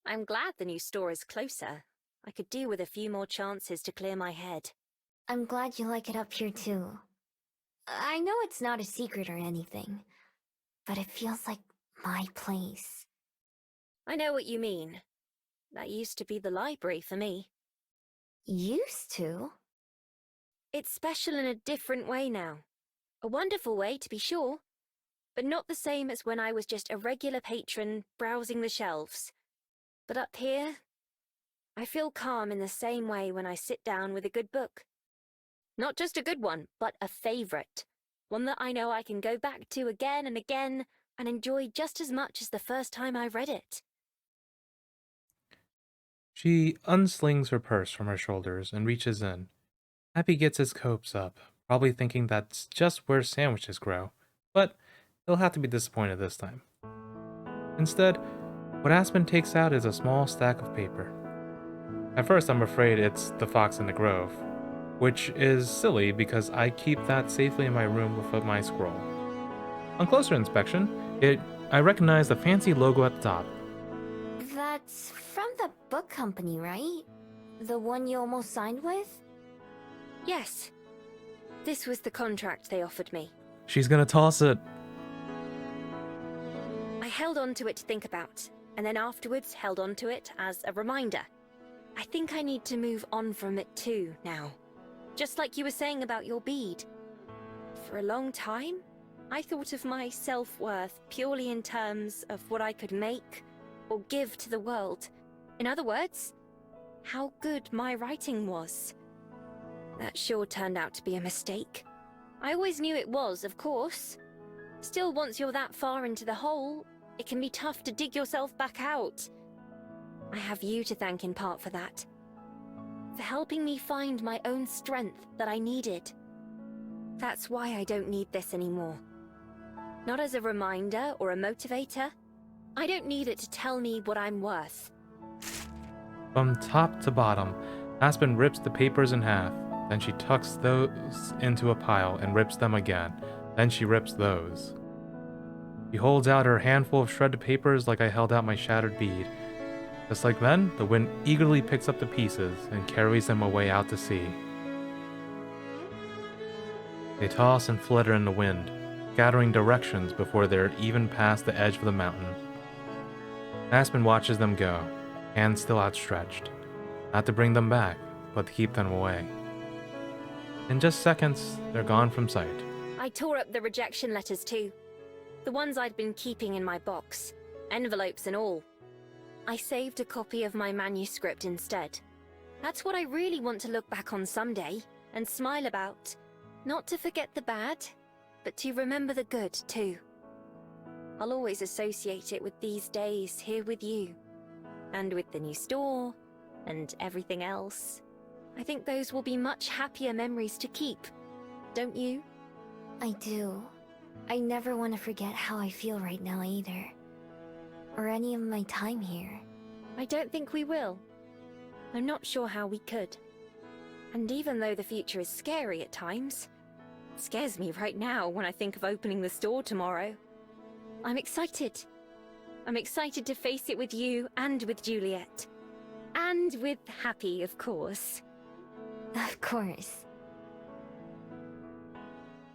I'm glad the new store is closer. I could do with a few more chances to clear my head. I'm glad you like it up here too. I know it's not a secret or anything, but it feels like my place. I know what you mean. That used to be the library for me. Used to? It's special in a different way now. A wonderful way, to be sure, but not the same as when I was just a regular patron browsing the shelves. But up here, I feel calm in the same way when I sit down with a good book. Not just a good one, but a favorite. One that I know I can go back to again and again and enjoy just as much as the first time I read it. She unslings her purse from her shoulders and reaches in. Happy gets his hopes up, probably thinking that's just where sandwiches grow, but he'll have to be disappointed this time. Instead, what Aspen takes out is a small stack of paper. At first, I'm afraid it's The Fox in the Grove, which is silly because I keep that safely in my room with my scroll. On closer inspection, I recognize the fancy logo at the top. That's from the book company, right? The one you almost signed with? Yes. This was the contract they offered me. She's gonna toss it. I held on to it to think about, and then afterwards held on to it as a reminder. I think I need to move on from it too now. Just like you were saying about your bead. For a long time, I thought of my self-worth purely in terms of what I could make or give to the world. In other words, how good my writing was. That sure turned out to be a mistake. I always knew it was, of course. Still, once you're that far into the hole, it can be tough to dig yourself back out. I have you to thank in part for that. For helping me find my own strength that I needed. That's why I don't need this anymore. Not as a reminder or a motivator. I don't need it to tell me what I'm worth. From top to bottom, Aspen rips the papers in half. Then she tucks those into a pile and rips them again. Then she rips those. She holds out her handful of shredded papers like I held out my shattered bead. Just like then, the wind eagerly picks up the pieces and carries them away out to sea. They toss and flitter in the wind, scattering directions before they're even past the edge of the mountain. Aspen watches them go, hands still outstretched, not to bring them back, but to keep them away. In just seconds, they're gone from sight. I tore up the rejection letters too. The ones I'd been keeping in my box, envelopes and all. I saved a copy of my manuscript instead. That's what I really want to look back on someday and smile about. Not to forget the bad, but to remember the good too. I'll always associate it with these days here with you. And with the new store, and everything else. I think those will be much happier memories to keep. Don't you? I do. I never want to forget how I feel right now either. Or any of my time here. I don't think we will. I'm not sure how we could. And even though the future is scary at times, it scares me right now when I think of opening the store tomorrow. I'm excited. I'm excited to face it with you and with Juliet. And with Happy, of course. Of course.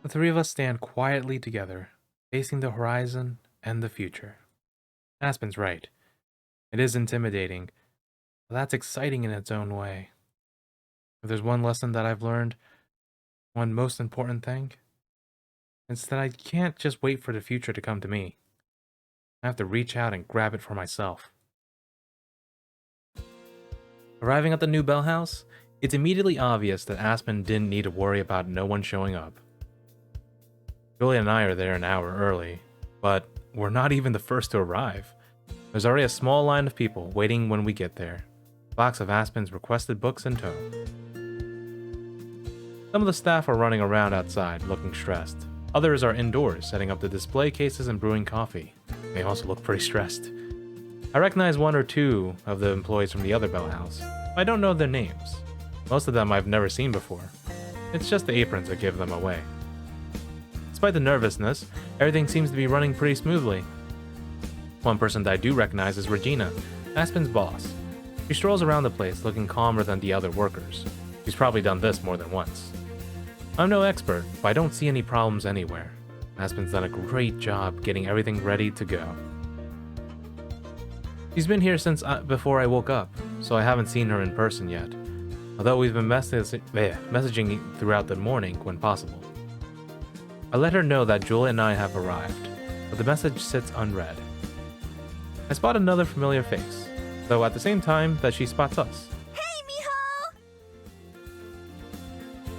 The three of us stand quietly together, facing the horizon and the future. Aspen's right. It is intimidating, but that's exciting in its own way. If there's one lesson that I've learned, one most important thing, it's that I can't just wait for the future to come to me. I have to reach out and grab it for myself. Arriving at the new Bell House, it's immediately obvious that Aspen didn't need to worry about no one showing up. Julia and I are there an hour early, but we're not even the first to arrive. There's already a small line of people waiting when we get there, a box of Aspen's requested books in tow. Some of the staff are running around outside, looking stressed. Others are indoors, setting up the display cases and brewing coffee. They also look pretty stressed. I recognize one or two of the employees from the other Bell House. I don't know their names. Most of them I've never seen before. It's just the aprons that give them away. Despite the nervousness, everything seems to be running pretty smoothly. One person that I do recognize is Regina, Aspen's boss. She strolls around the place looking calmer than the other workers. She's probably done this more than once. I'm no expert, but I don't see any problems anywhere. Aspen's done a great job getting everything ready to go. She's been here since before I woke up, so I haven't seen her in person yet, although we've been messaging throughout the morning when possible. I let her know that Julia and I have arrived, but the message sits unread. I spot another familiar face, though at the same time that she spots us. Hey, Miho!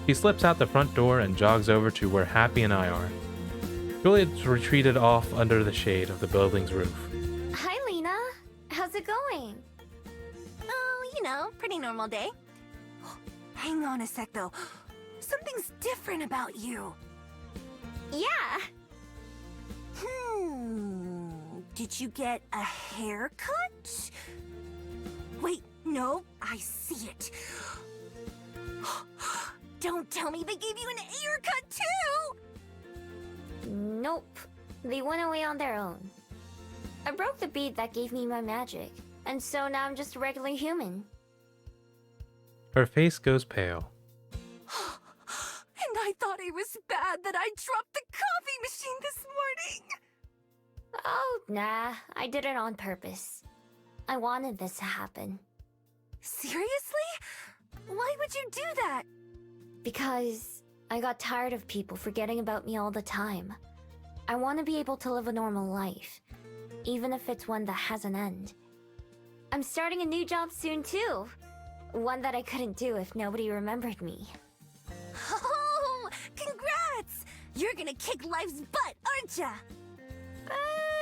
She slips out the front door and jogs over to where Happy and I are. Juliet's retreated off under the shade of the building's roof. Hi, Lena. How's it going? Oh, You know, pretty normal day. Hang on a sec, though. Something's different about you. Yeah. Did you get a haircut? Wait, no, I see it. Don't tell me they gave you an haircut too! Nope. They went away on their own. I broke the bead that gave me my magic, and so now I'm just a regular human. Her face goes pale. And I thought it was bad that I dropped the coffee machine this morning! Oh, nah. I did it on purpose. I wanted this to happen. Seriously? Why would you do that? Because I got tired of people forgetting about me all the time. I want to be able to live a normal life, even if it's one that has an end. I'm starting a new job soon too. One that I couldn't do if nobody remembered me. Oh, congrats! You're gonna kick life's butt, aren't ya?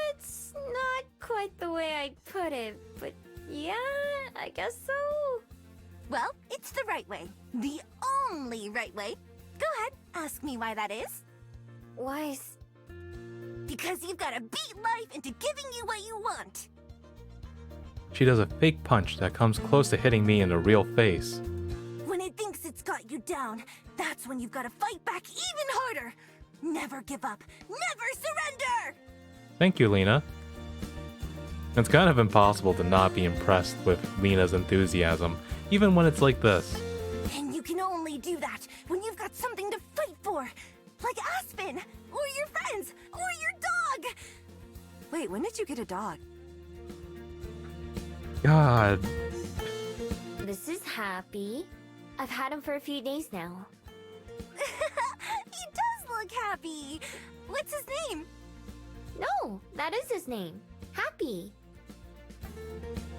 It's not quite the way I put it, but yeah, I guess so. Well, it's the right way. The only right way. Go ahead, ask me why that is. Why Because you've gotta beat life into giving you what you want. She does a fake punch that comes close to hitting me in the real face. When it thinks it's got you down, that's when you've gotta fight back even harder. Never give up. Never surrender! Thank you, Lena. It's kind of impossible to not be impressed with Lena's enthusiasm, even when it's like this. And you can only do that when you've got something to fight for. Like Aspen, or your friends, or your dog! Wait, when did you get a dog? God. This is Happy. I've had him for a few days now. He does look happy! What's his name? No, that is his name. Happy.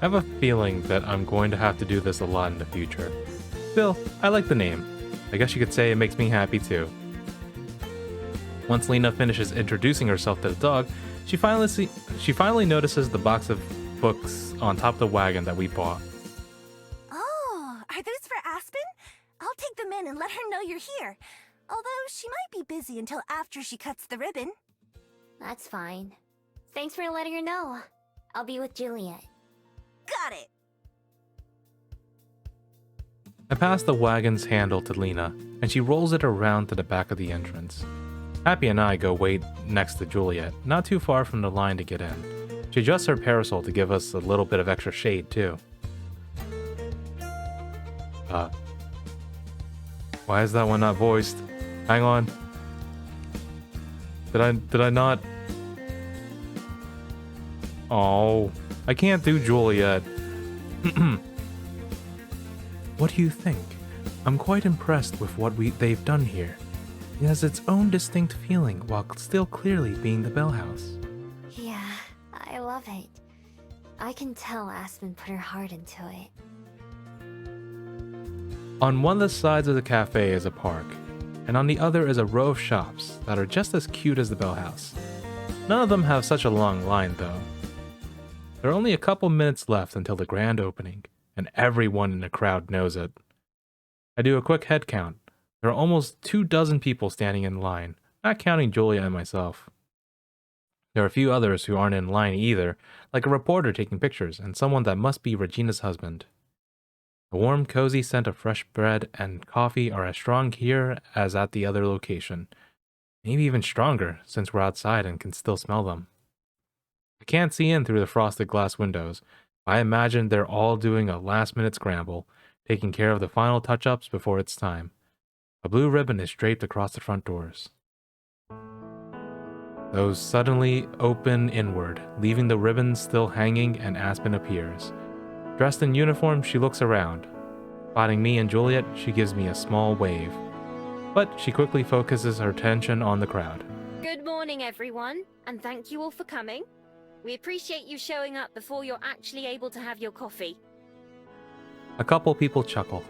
I have a feeling that I'm going to have to do this a lot in the future. Still, I like the name. I guess you could say it makes me happy too. Once Lena finishes introducing herself to the dog, she finally notices the box of books on top of the wagon that we bought. Oh, are those for Aspen? I'll take them in and let her know you're here. Although she might be busy until after she cuts the ribbon. That's fine. Thanks for letting her know. I'll be with Juliet. Got it! I pass the wagon's handle to Lena, and she rolls it around to the back of the entrance. Happy and I go wait next to Juliet, not too far from the line to get in. She adjusts her parasol to give us a little bit of extra shade, too. Why is that one not voiced? Hang on. Did I not? Oh, I can't do Juliet. What do you think? I'm quite impressed with what they've done here. It has its own distinct feeling while still clearly being the Bell House. Yeah, I love it. I can tell Aspen put her heart into it. On one of the sides of the cafe is a park, and on the other is a row of shops that are just as cute as the Bell House. None of them have such a long line, though. There are only a couple minutes left until the grand opening, and everyone in the crowd knows it. I do a quick head count. There are almost 24 people standing in line, not counting Julia and myself. There are a few others who aren't in line either, like a reporter taking pictures and someone that must be Regina's husband. The warm, cozy scent of fresh bread and coffee are as strong here as at the other location. Maybe even stronger, since we're outside and can still smell them. I can't see in through the frosted glass windows. I imagine they're all doing a last-minute scramble, taking care of the final touch-ups before it's time. A blue ribbon is draped across the front doors. Those suddenly open inward, leaving the ribbons still hanging, and Aspen appears. Dressed in uniform, she looks around. Spotting me and Juliet, she gives me a small wave. But she quickly focuses her attention on the crowd. Good morning, everyone, and thank you all for coming. We appreciate you showing up before you're actually able to have your coffee. A couple people chuckle.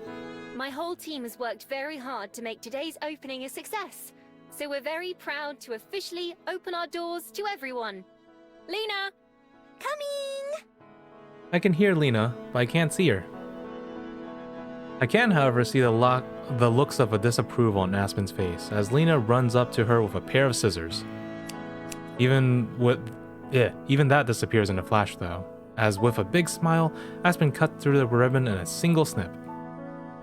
My whole team has worked very hard to make today's opening a success, so we're very proud to officially open our doors to everyone. Lena! Coming! I can hear Lena, but I can't see her. I can, however, see the looks of a disapproval on Aspen's face as Lena runs up to her with a pair of scissors. Even that disappears in a flash, though, as with a big smile, Aspen cuts through the ribbon in a single snip.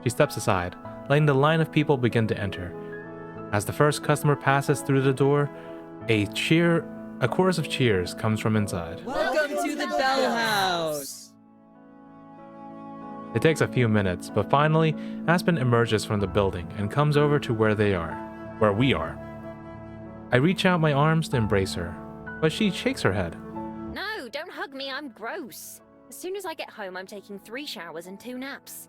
She steps aside, letting the line of people begin to enter. As the first customer passes through the door, a chorus of cheers comes from inside. Welcome to the Bell House! It takes a few minutes, but finally, Aspen emerges from the building and comes over to where we are. I reach out my arms to embrace her, but she shakes her head. No, don't hug me, I'm gross. As soon as I get home, I'm taking 3 showers and 2 naps.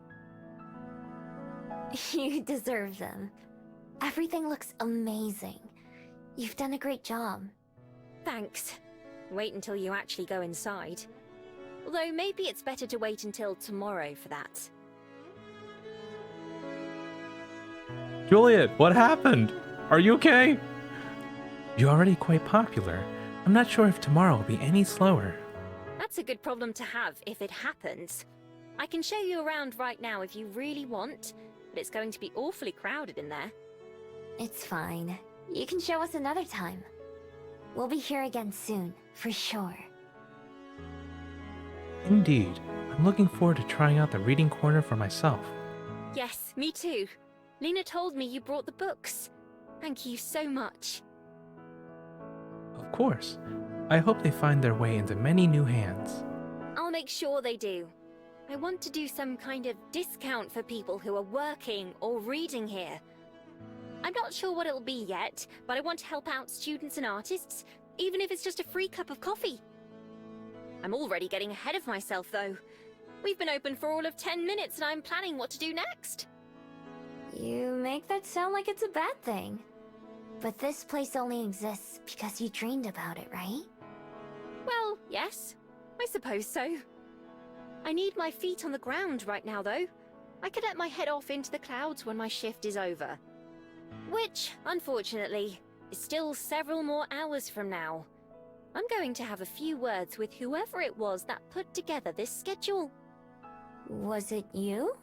You deserve them. Everything looks amazing. You've done a great job. Thanks. Wait until you actually go inside. Although maybe it's better to wait until tomorrow for that. Juliet, what happened? Are you okay? You're already quite popular. I'm not sure if tomorrow will be any slower. That's a good problem to have if it happens. I can show you around right now if you really want, but it's going to be awfully crowded in there. It's fine. You can show us another time. We'll be here again soon, for sure. Indeed. I'm looking forward to trying out the reading corner for myself. Yes, me too. Lena told me you brought the books. Thank you so much. Of course. I hope they find their way into many new hands. I'll make sure they do. I want to do some kind of discount for people who are working or reading here. I'm not sure what it'll be yet, but I want to help out students and artists, even if it's just a free cup of coffee. I'm already getting ahead of myself, though. We've been open for all of 10 minutes and I'm planning what to do next. You make that sound like it's a bad thing. But this place only exists because you dreamed about it, right? Well, yes. I suppose so. I need my feet on the ground right now, though. I could let my head off into the clouds when my shift is over. Which, unfortunately, is still several more hours from now. I'm going to have a few words with whoever it was that put together this schedule. Was it you?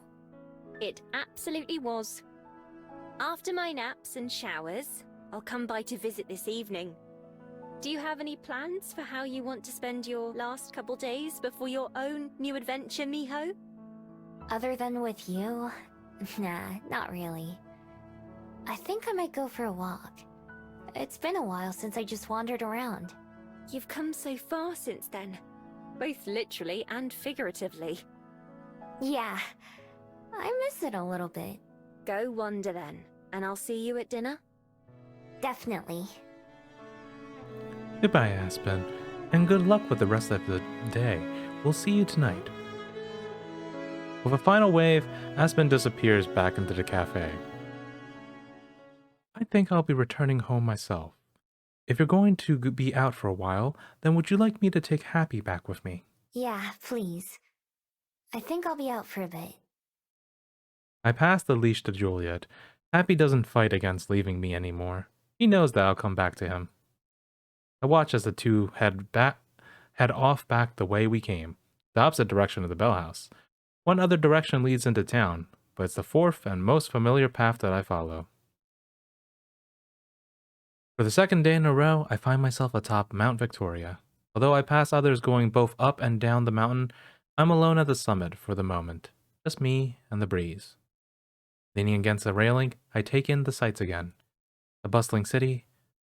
It absolutely was. After my naps and showers, I'll come by to visit this evening. Do you have any plans for how you want to spend your last couple days before your own new adventure, Miho? Other than with you? Nah, not really. I think I might go for a walk. It's been a while since I just wandered around. You've come so far since then, both literally and figuratively. Yeah, I miss it a little bit. Go wander then, and I'll see you at dinner. Definitely. Goodbye, Aspen, and good luck with the rest of the day. We'll see you tonight. With a final wave, Aspen disappears back into the cafe. I think I'll be returning home myself. If you're going to be out for a while, then would you like me to take Happy back with me? Yeah, please. I think I'll be out for a bit. I pass the leash to Juliet. Happy doesn't fight against leaving me anymore. He knows that I'll come back to him. I watch as the two head off back the way we came, the opposite direction of the Bell House. One other direction leads into town, but it's the fourth and most familiar path that I follow. For the second day in a row, I find myself atop Mount Victoria. Although I pass others going both up and down the mountain, I'm alone at the summit for the moment. Just me and the breeze. Leaning against the railing, I take in the sights again. The bustling city,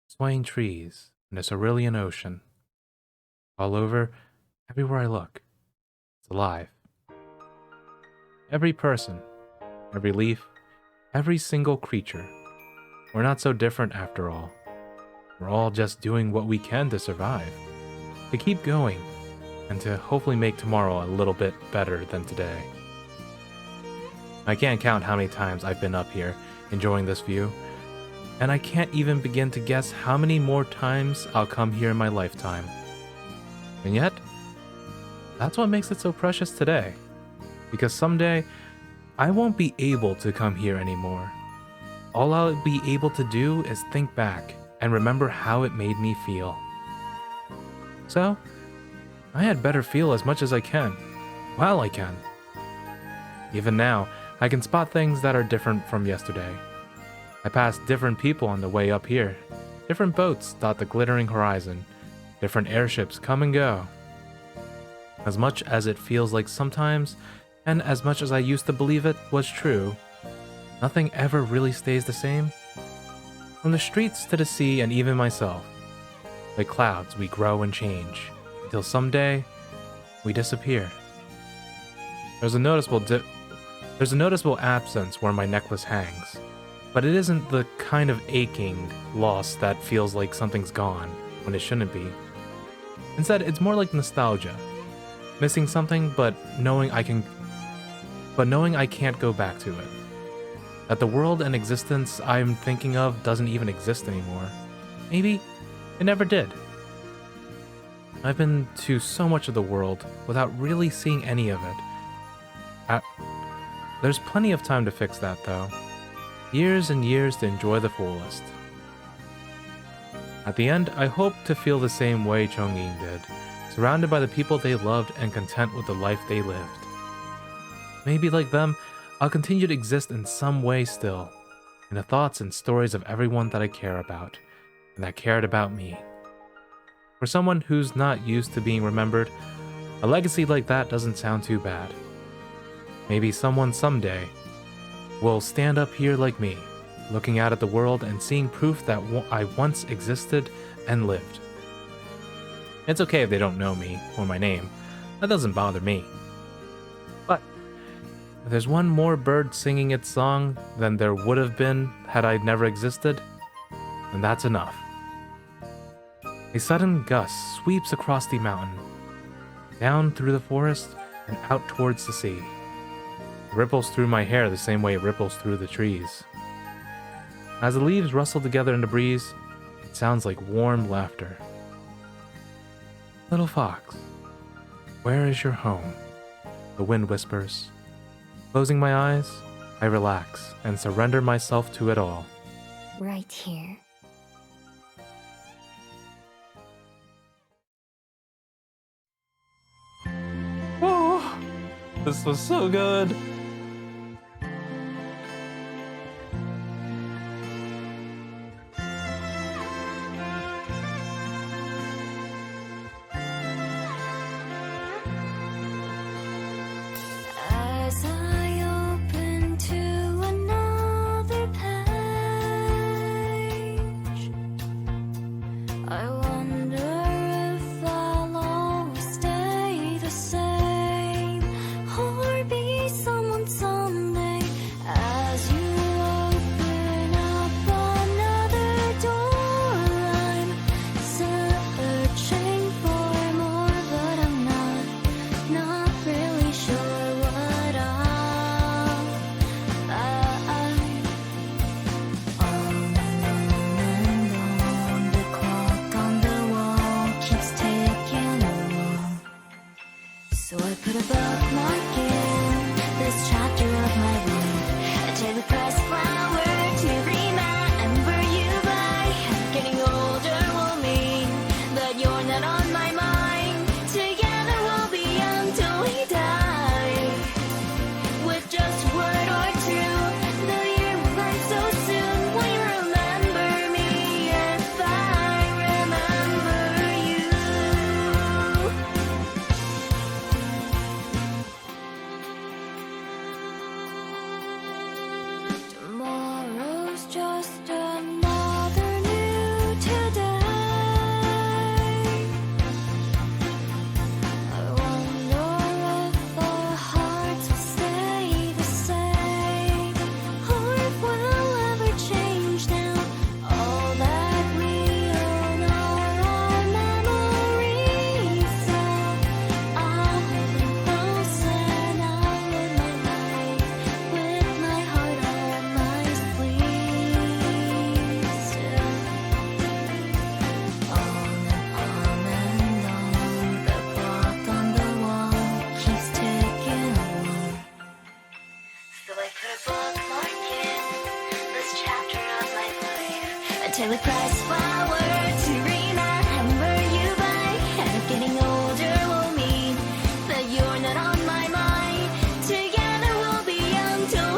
swaying trees, and a cerulean ocean. All over, everywhere I look, it's alive. Every person, every leaf, every single creature. We're not so different after all. We're all just doing what we can to survive, to keep going, and to hopefully make tomorrow a little bit better than today. I can't count how many times I've been up here, enjoying this view, and I can't even begin to guess how many more times I'll come here in my lifetime. And yet, that's what makes it so precious today, because someday, I won't be able to come here anymore. All I'll be able to do is think back and remember how it made me feel. So, I had better feel as much as I can, while I can. Even now, I can spot things that are different from yesterday. I pass different people on the way up here. Different boats dot the glittering horizon. Different airships come and go. As much as it feels like sometimes, and as much as I used to believe it was true, nothing ever really stays the same. From the streets to the sea and even myself, like clouds we grow and change, until someday, we disappear. There's a noticeable absence where my necklace hangs, but it isn't the kind of aching loss that feels like something's gone when it shouldn't be. Instead, it's more like nostalgia. Missing something, but knowing I can't go back to it. That the world and existence I'm thinking of doesn't even exist anymore. Maybe it never did. I've been to so much of the world without really seeing any of it. There's plenty of time to fix that, though. Years and years to enjoy the fullest. At the end, I hope to feel the same way Chongqing did, surrounded by the people they loved and content with the life they lived. Maybe like them, I'll continue to exist in some way still, in the thoughts and stories of everyone that I care about, and that cared about me. For someone who's not used to being remembered, a legacy like that doesn't sound too bad. Maybe someone someday will stand up here like me, looking out at the world and seeing proof that I once existed and lived. It's okay if they don't know me or my name. That doesn't bother me. But if there's one more bird singing its song than there would have been had I never existed, then that's enough. A sudden gust sweeps across the mountain, down through the forest and out towards the sea. It ripples through my hair the same way it ripples through the trees. As the leaves rustle together in the breeze, it sounds like warm laughter. Little fox, where is your home? The wind whispers. Closing my eyes, I relax and surrender myself to it all. Right here. Oh, this was so good. As I open to another page, I wonder if I'll always stay the same or be someone someday. As you open up another door, I'm searching for more, but I'm not really sure what I'll find. On and on, the clock on the wall keeps ticking along. So I put a bookmark in this chapter of my life. I take the pressed flower to remember you by. Getting older will mean that you're not on my mind. Together we'll be young till we die. With just a word or two, the year will run so soon. Will you remember me if I remember you? Tomorrow's just another new today. I wonder if our hearts will stay the same, or if we'll ever change now. All that we own are our memories, so I'll hold them close and I'll live my life with my heart on my sleeve still. On and on, the clock on the wall keeps ticking along. So I put a bookmark in this chapter of my life. A daily price flower to remember you by. And if getting older will mean that you're not on my mind. Together we'll be young till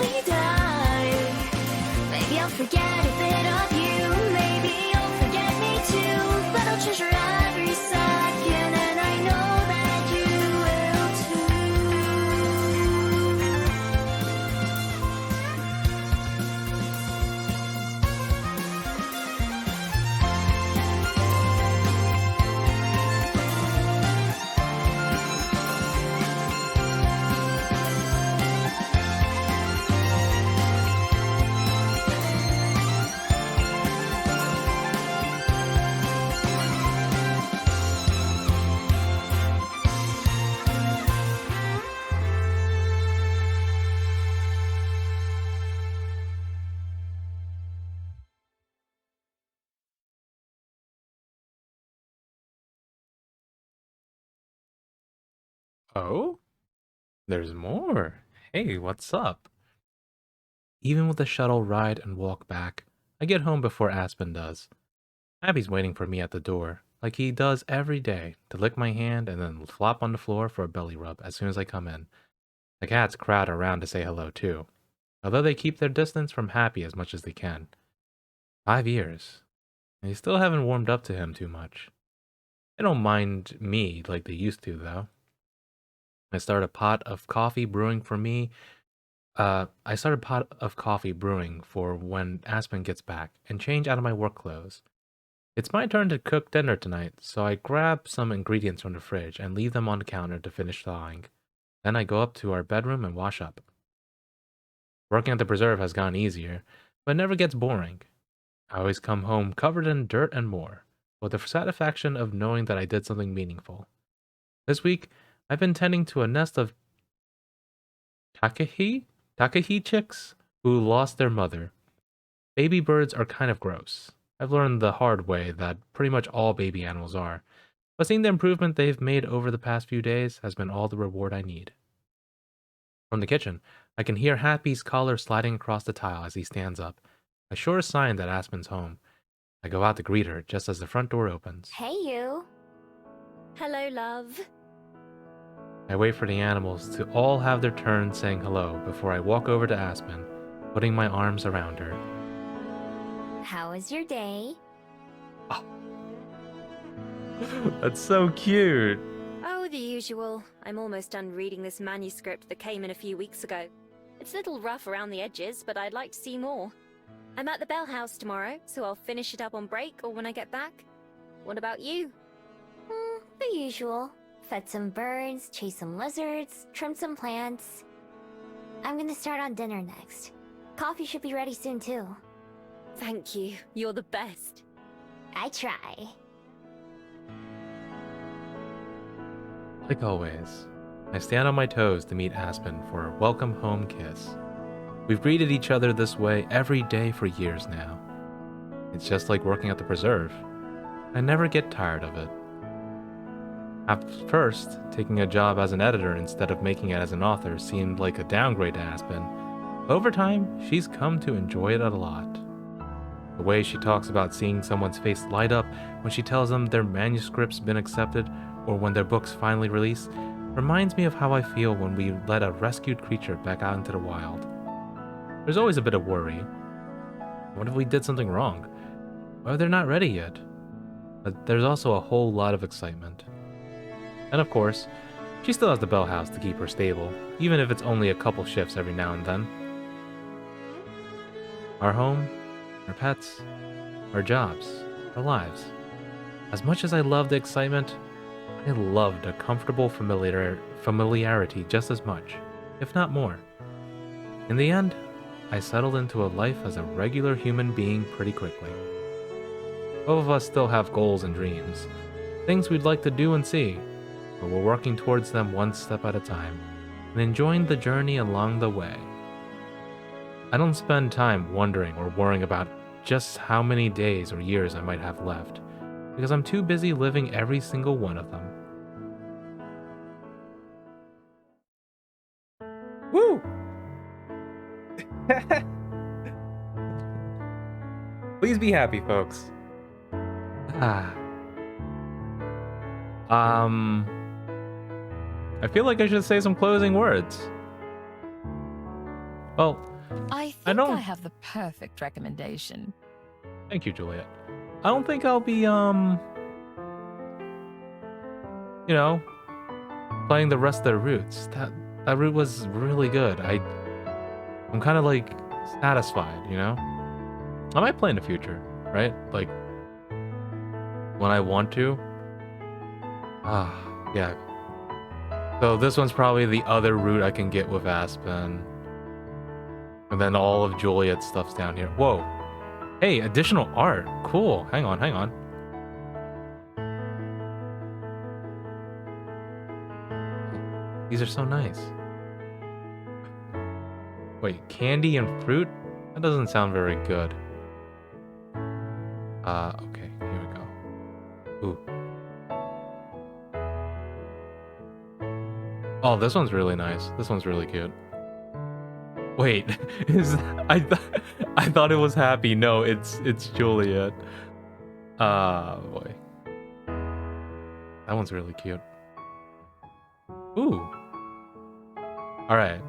Oh? There's more. Hey, what's up? Even with the shuttle ride and walk back, I get home before Aspen does. Abby's waiting for me at the door, like he does every day, to lick my hand and then flop on the floor for a belly rub as soon as I come in. The cats crowd around to say hello too, although they keep their distance from Happy as much as they can. 5 years. They still haven't warmed up to him too much. They don't mind me like they used to, though. I started a pot of coffee brewing for when Aspen gets back and change out of my work clothes. It's my turn to cook dinner tonight, so I grab some ingredients from the fridge and leave them on the counter to finish thawing. Then I go up to our bedroom and wash up. Working at the preserve has gotten easier, but it never gets boring. I always come home covered in dirt and more, with the satisfaction of knowing that I did something meaningful. This week, I've been tending to a nest of Takahi chicks who lost their mother. Baby birds are kind of gross. I've learned the hard way that pretty much all baby animals are, but seeing the improvement they've made over the past few days has been all the reward I need. From the kitchen, I can hear Happy's collar sliding across the tile as he stands up, a sure sign that Aspen's home. I go out to greet her just as the front door opens. Hey, you. Hello, love. I wait for the animals to all have their turn saying hello before I walk over to Aspen, putting my arms around her. How was your day? Oh. That's so cute. Oh, the usual. I'm almost done reading this manuscript that came in a few weeks ago. It's a little rough around the edges, but I'd like to see more. I'm at the Bell House tomorrow, so I'll finish it up on break or when I get back. What about you? The usual. Fed some birds, chased some lizards, trimmed some plants. I'm gonna start on dinner next. Coffee should be ready soon too. Thank you. You're the best. I try. Like always, I stand on my toes to meet Aspen for a welcome home kiss. We've greeted each other this way every day for years now. It's just like working at the preserve. I never get tired of it. At first, taking a job as an editor instead of making it as an author seemed like a downgrade to Aspen. Over time, she's come to enjoy it a lot. The way she talks about seeing someone's face light up when she tells them their manuscript's been accepted or when their book's finally released reminds me of how I feel when we let a rescued creature back out into the wild. There's always a bit of worry. What if we did something wrong? Or they're not ready yet? But there's also a whole lot of excitement. And of course, she still has the Bell House to keep her stable, even if it's only a couple shifts every now and then. Our home, our pets, our jobs, our lives. As much as I love the excitement, I love the comfortable familiarity just as much, if not more. In the end, I settled into a life as a regular human being pretty quickly. Both of us still have goals and dreams, things we'd like to do and see, but we're working towards them one step at a time, and enjoying the journey along the way. I don't spend time wondering or worrying about just how many days or years I might have left, because I'm too busy living every single one of them. Woo! Please be happy, folks. I feel like I should say some closing words. Well, I I think don't... I have the perfect recommendation. Thank you, Juliet. I don't think I'll be, playing the rest of the routes. That route was really good. I'm kind of like satisfied, I might play in the future, right? Like when I want to. Yeah. So this one's probably the other route I can get with Aspen. And then all of Juliet's stuff's down here. Whoa. Hey, additional art. Cool. Hang on. These are so nice. Wait, candy and fruit? That doesn't sound very good. Okay, here we go. Ooh. Oh, this one's really nice. This one's really cute. Wait, is I thought it was Happy. No, it's Juliet. Boy. That one's really cute. Ooh. Alright.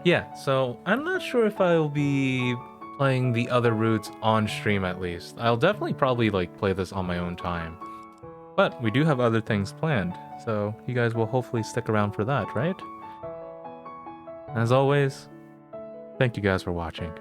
Yeah, so I'm not sure if I'll be playing the other routes on stream at least. I'll definitely probably like play this on my own time. But we do have other things planned, so you guys will hopefully stick around for that, right? As always, thank you guys for watching.